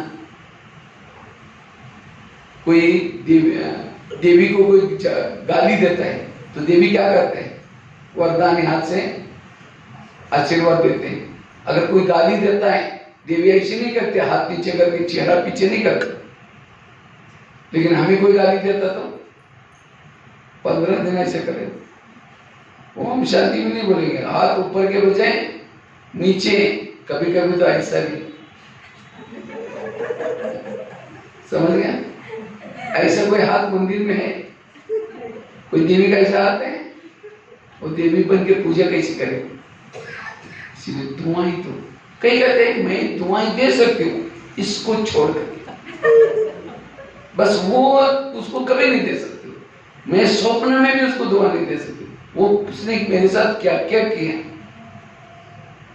कोई देवी को कोई गाली देता है तो देवी क्या करते हैं? वरदान हाथ से आशीर्वाद देते हैं। अगर कोई गाली देता है, देवी ऐसे नहीं करते, हाथ नीचे करके चेहरा पीछे नहीं करते। लेकिन हमें कोई गाली देता तो 15 दिन ऐसे करें, वो हम शांति में नहीं बोलेंगे, हाथ ऊपर के बजाय नीचे, कभी कभी तो ऐसा भी। समझ गया? ऐसा कोई हाथ मंदिर में है, कोई देवी का ऐसा हाथ है, वो देवी बन के पूजा कैसे करे? इसलिए दुआएं तो कई कहते हैं मैं दुआएं दे सकती हूँ, इसको छोड़ करके बस वो उसको कभी नहीं दे सकती। मैं स्वप्न में भी उसको दुआ नहीं दे सकती। वो उसने मेरे साथ क्या क्या किया,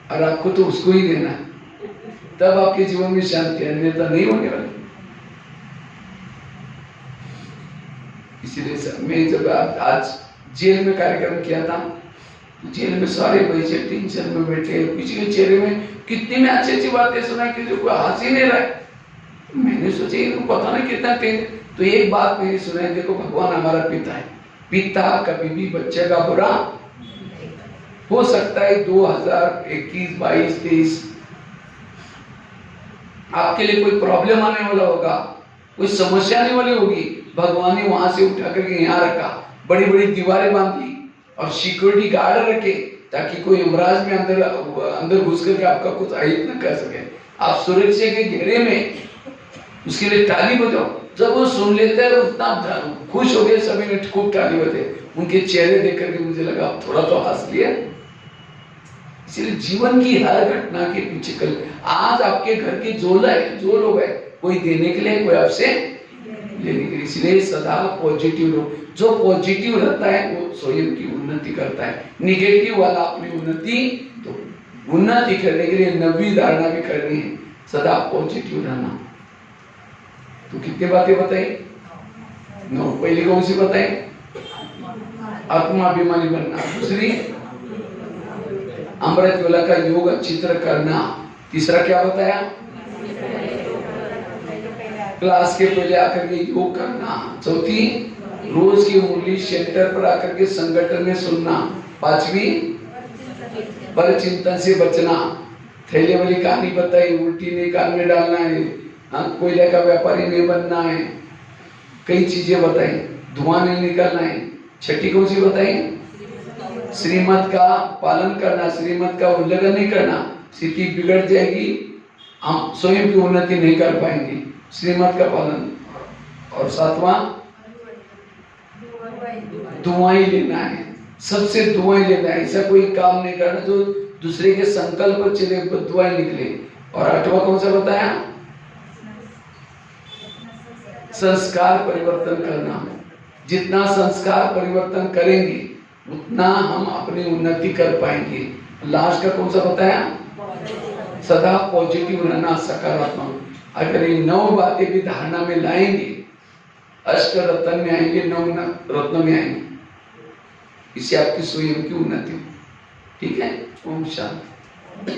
और आपको तो उसको ही देना है, तब आपके जीवन में शांति, अन्यथा नहीं होने वाली। इसीलिए मैं जब आज जेल में कार्यक्रम किया था, जेल में सारे बच्चे टेंशन में बैठे, किसी के चेहरे में कितनी में अच्छी अच्छी बातें सुनाई, किसी को हंस ही नहीं रहा है। मैंने सोचा इनको पता नहीं कितना टेंशन। तो एक बात मैंने सुनाई, देखो भगवान हमारा पिता है, पिता कभी भी बच्चे का बुरा हो सकता है 2021, 22, 23 आपके लिए कोई प्रॉब्लम आने वाला होगा, कोई समस्या आने वाली होगी। भगवान ने वहां से उठा करके यहाँ रखा, बड़ी बड़ी दीवारें बांध दी और सिक्योरिटी गार्ड रखे ताकि कोई यमराज में अंदर घुस करके आपका कुछ अहित न कर सके। आप सुरक्षा के घेरे में, उसके लिए ताली बजाओ। जब वो सुन लेते हैं उतना खुश हो गए, सभी ने खूब ताली बजाई। उनके चेहरे देख करके मुझे लगा आप थोड़ा तो हंस लिया। इसलिए जीवन की हर घटना के पीछे कल, आज आपके घर के जो लोग हैं, कोई देने के लिए, कोई आपसे लेने के लिए। इसलिए सदा पॉजिटिव रहो। जो पॉजिटिव रहता है वो स्वयं की उन्नति करता है। निगेटिव वाला अपनी उन्नति करने के लिए नवी धारणा भी करनी है, सदा पॉजिटिव रहना। तो कितनी बातें बताई? 9। पहली कौन सी बताई? आत्माभिमानी बनना। दूसरी अमृत वेला का योग अच्छी तरह करना। तीसरा क्या बताया? क्लास के पहले आकर के योग करना। चौथी रोज की मुरली सेंटर पर आकर के संगठन में सुनना। पांचवी पर चिंतन से बचना। थैले वाली कहानी बताई, उल्टी नहीं कान में डालना है, कोयले का व्यापारी नहीं बनना है, कई चीजें बताई। धुआं नहीं निकालना है। छठी कौन सी बताई? श्रीमत का पालन करना, श्रीमत का उल्लंघन नहीं करना। स्थिति बिगड़ जाएगी, हम स्वयं की उन्नति नहीं कर पाएंगे। श्रीमत का पालन। और 7वां दुआएं लेना है, सबसे दुआएं लेना है। ऐसा कोई काम नहीं करना जो दूसरे के संकल्प पर चले, दुआएं निकले। और 8वां कौन सा बताया? संस्कार परिवर्तन करना। जितना संस्कार परिवर्तन करेंगे उतना हम अपनी उन्नति कर पाएंगे। लास्ट का कौन सा बताया? सदा पॉजिटिव रहना, सकारात्मक। अगर ये 9 बातें भी धारणा में लाएंगे, अष्ट रत्न में आएंगे, 9 रत्न में आएंगे, इससे आपकी स्वयं की उन्नति। ठीक है? ओम शांति।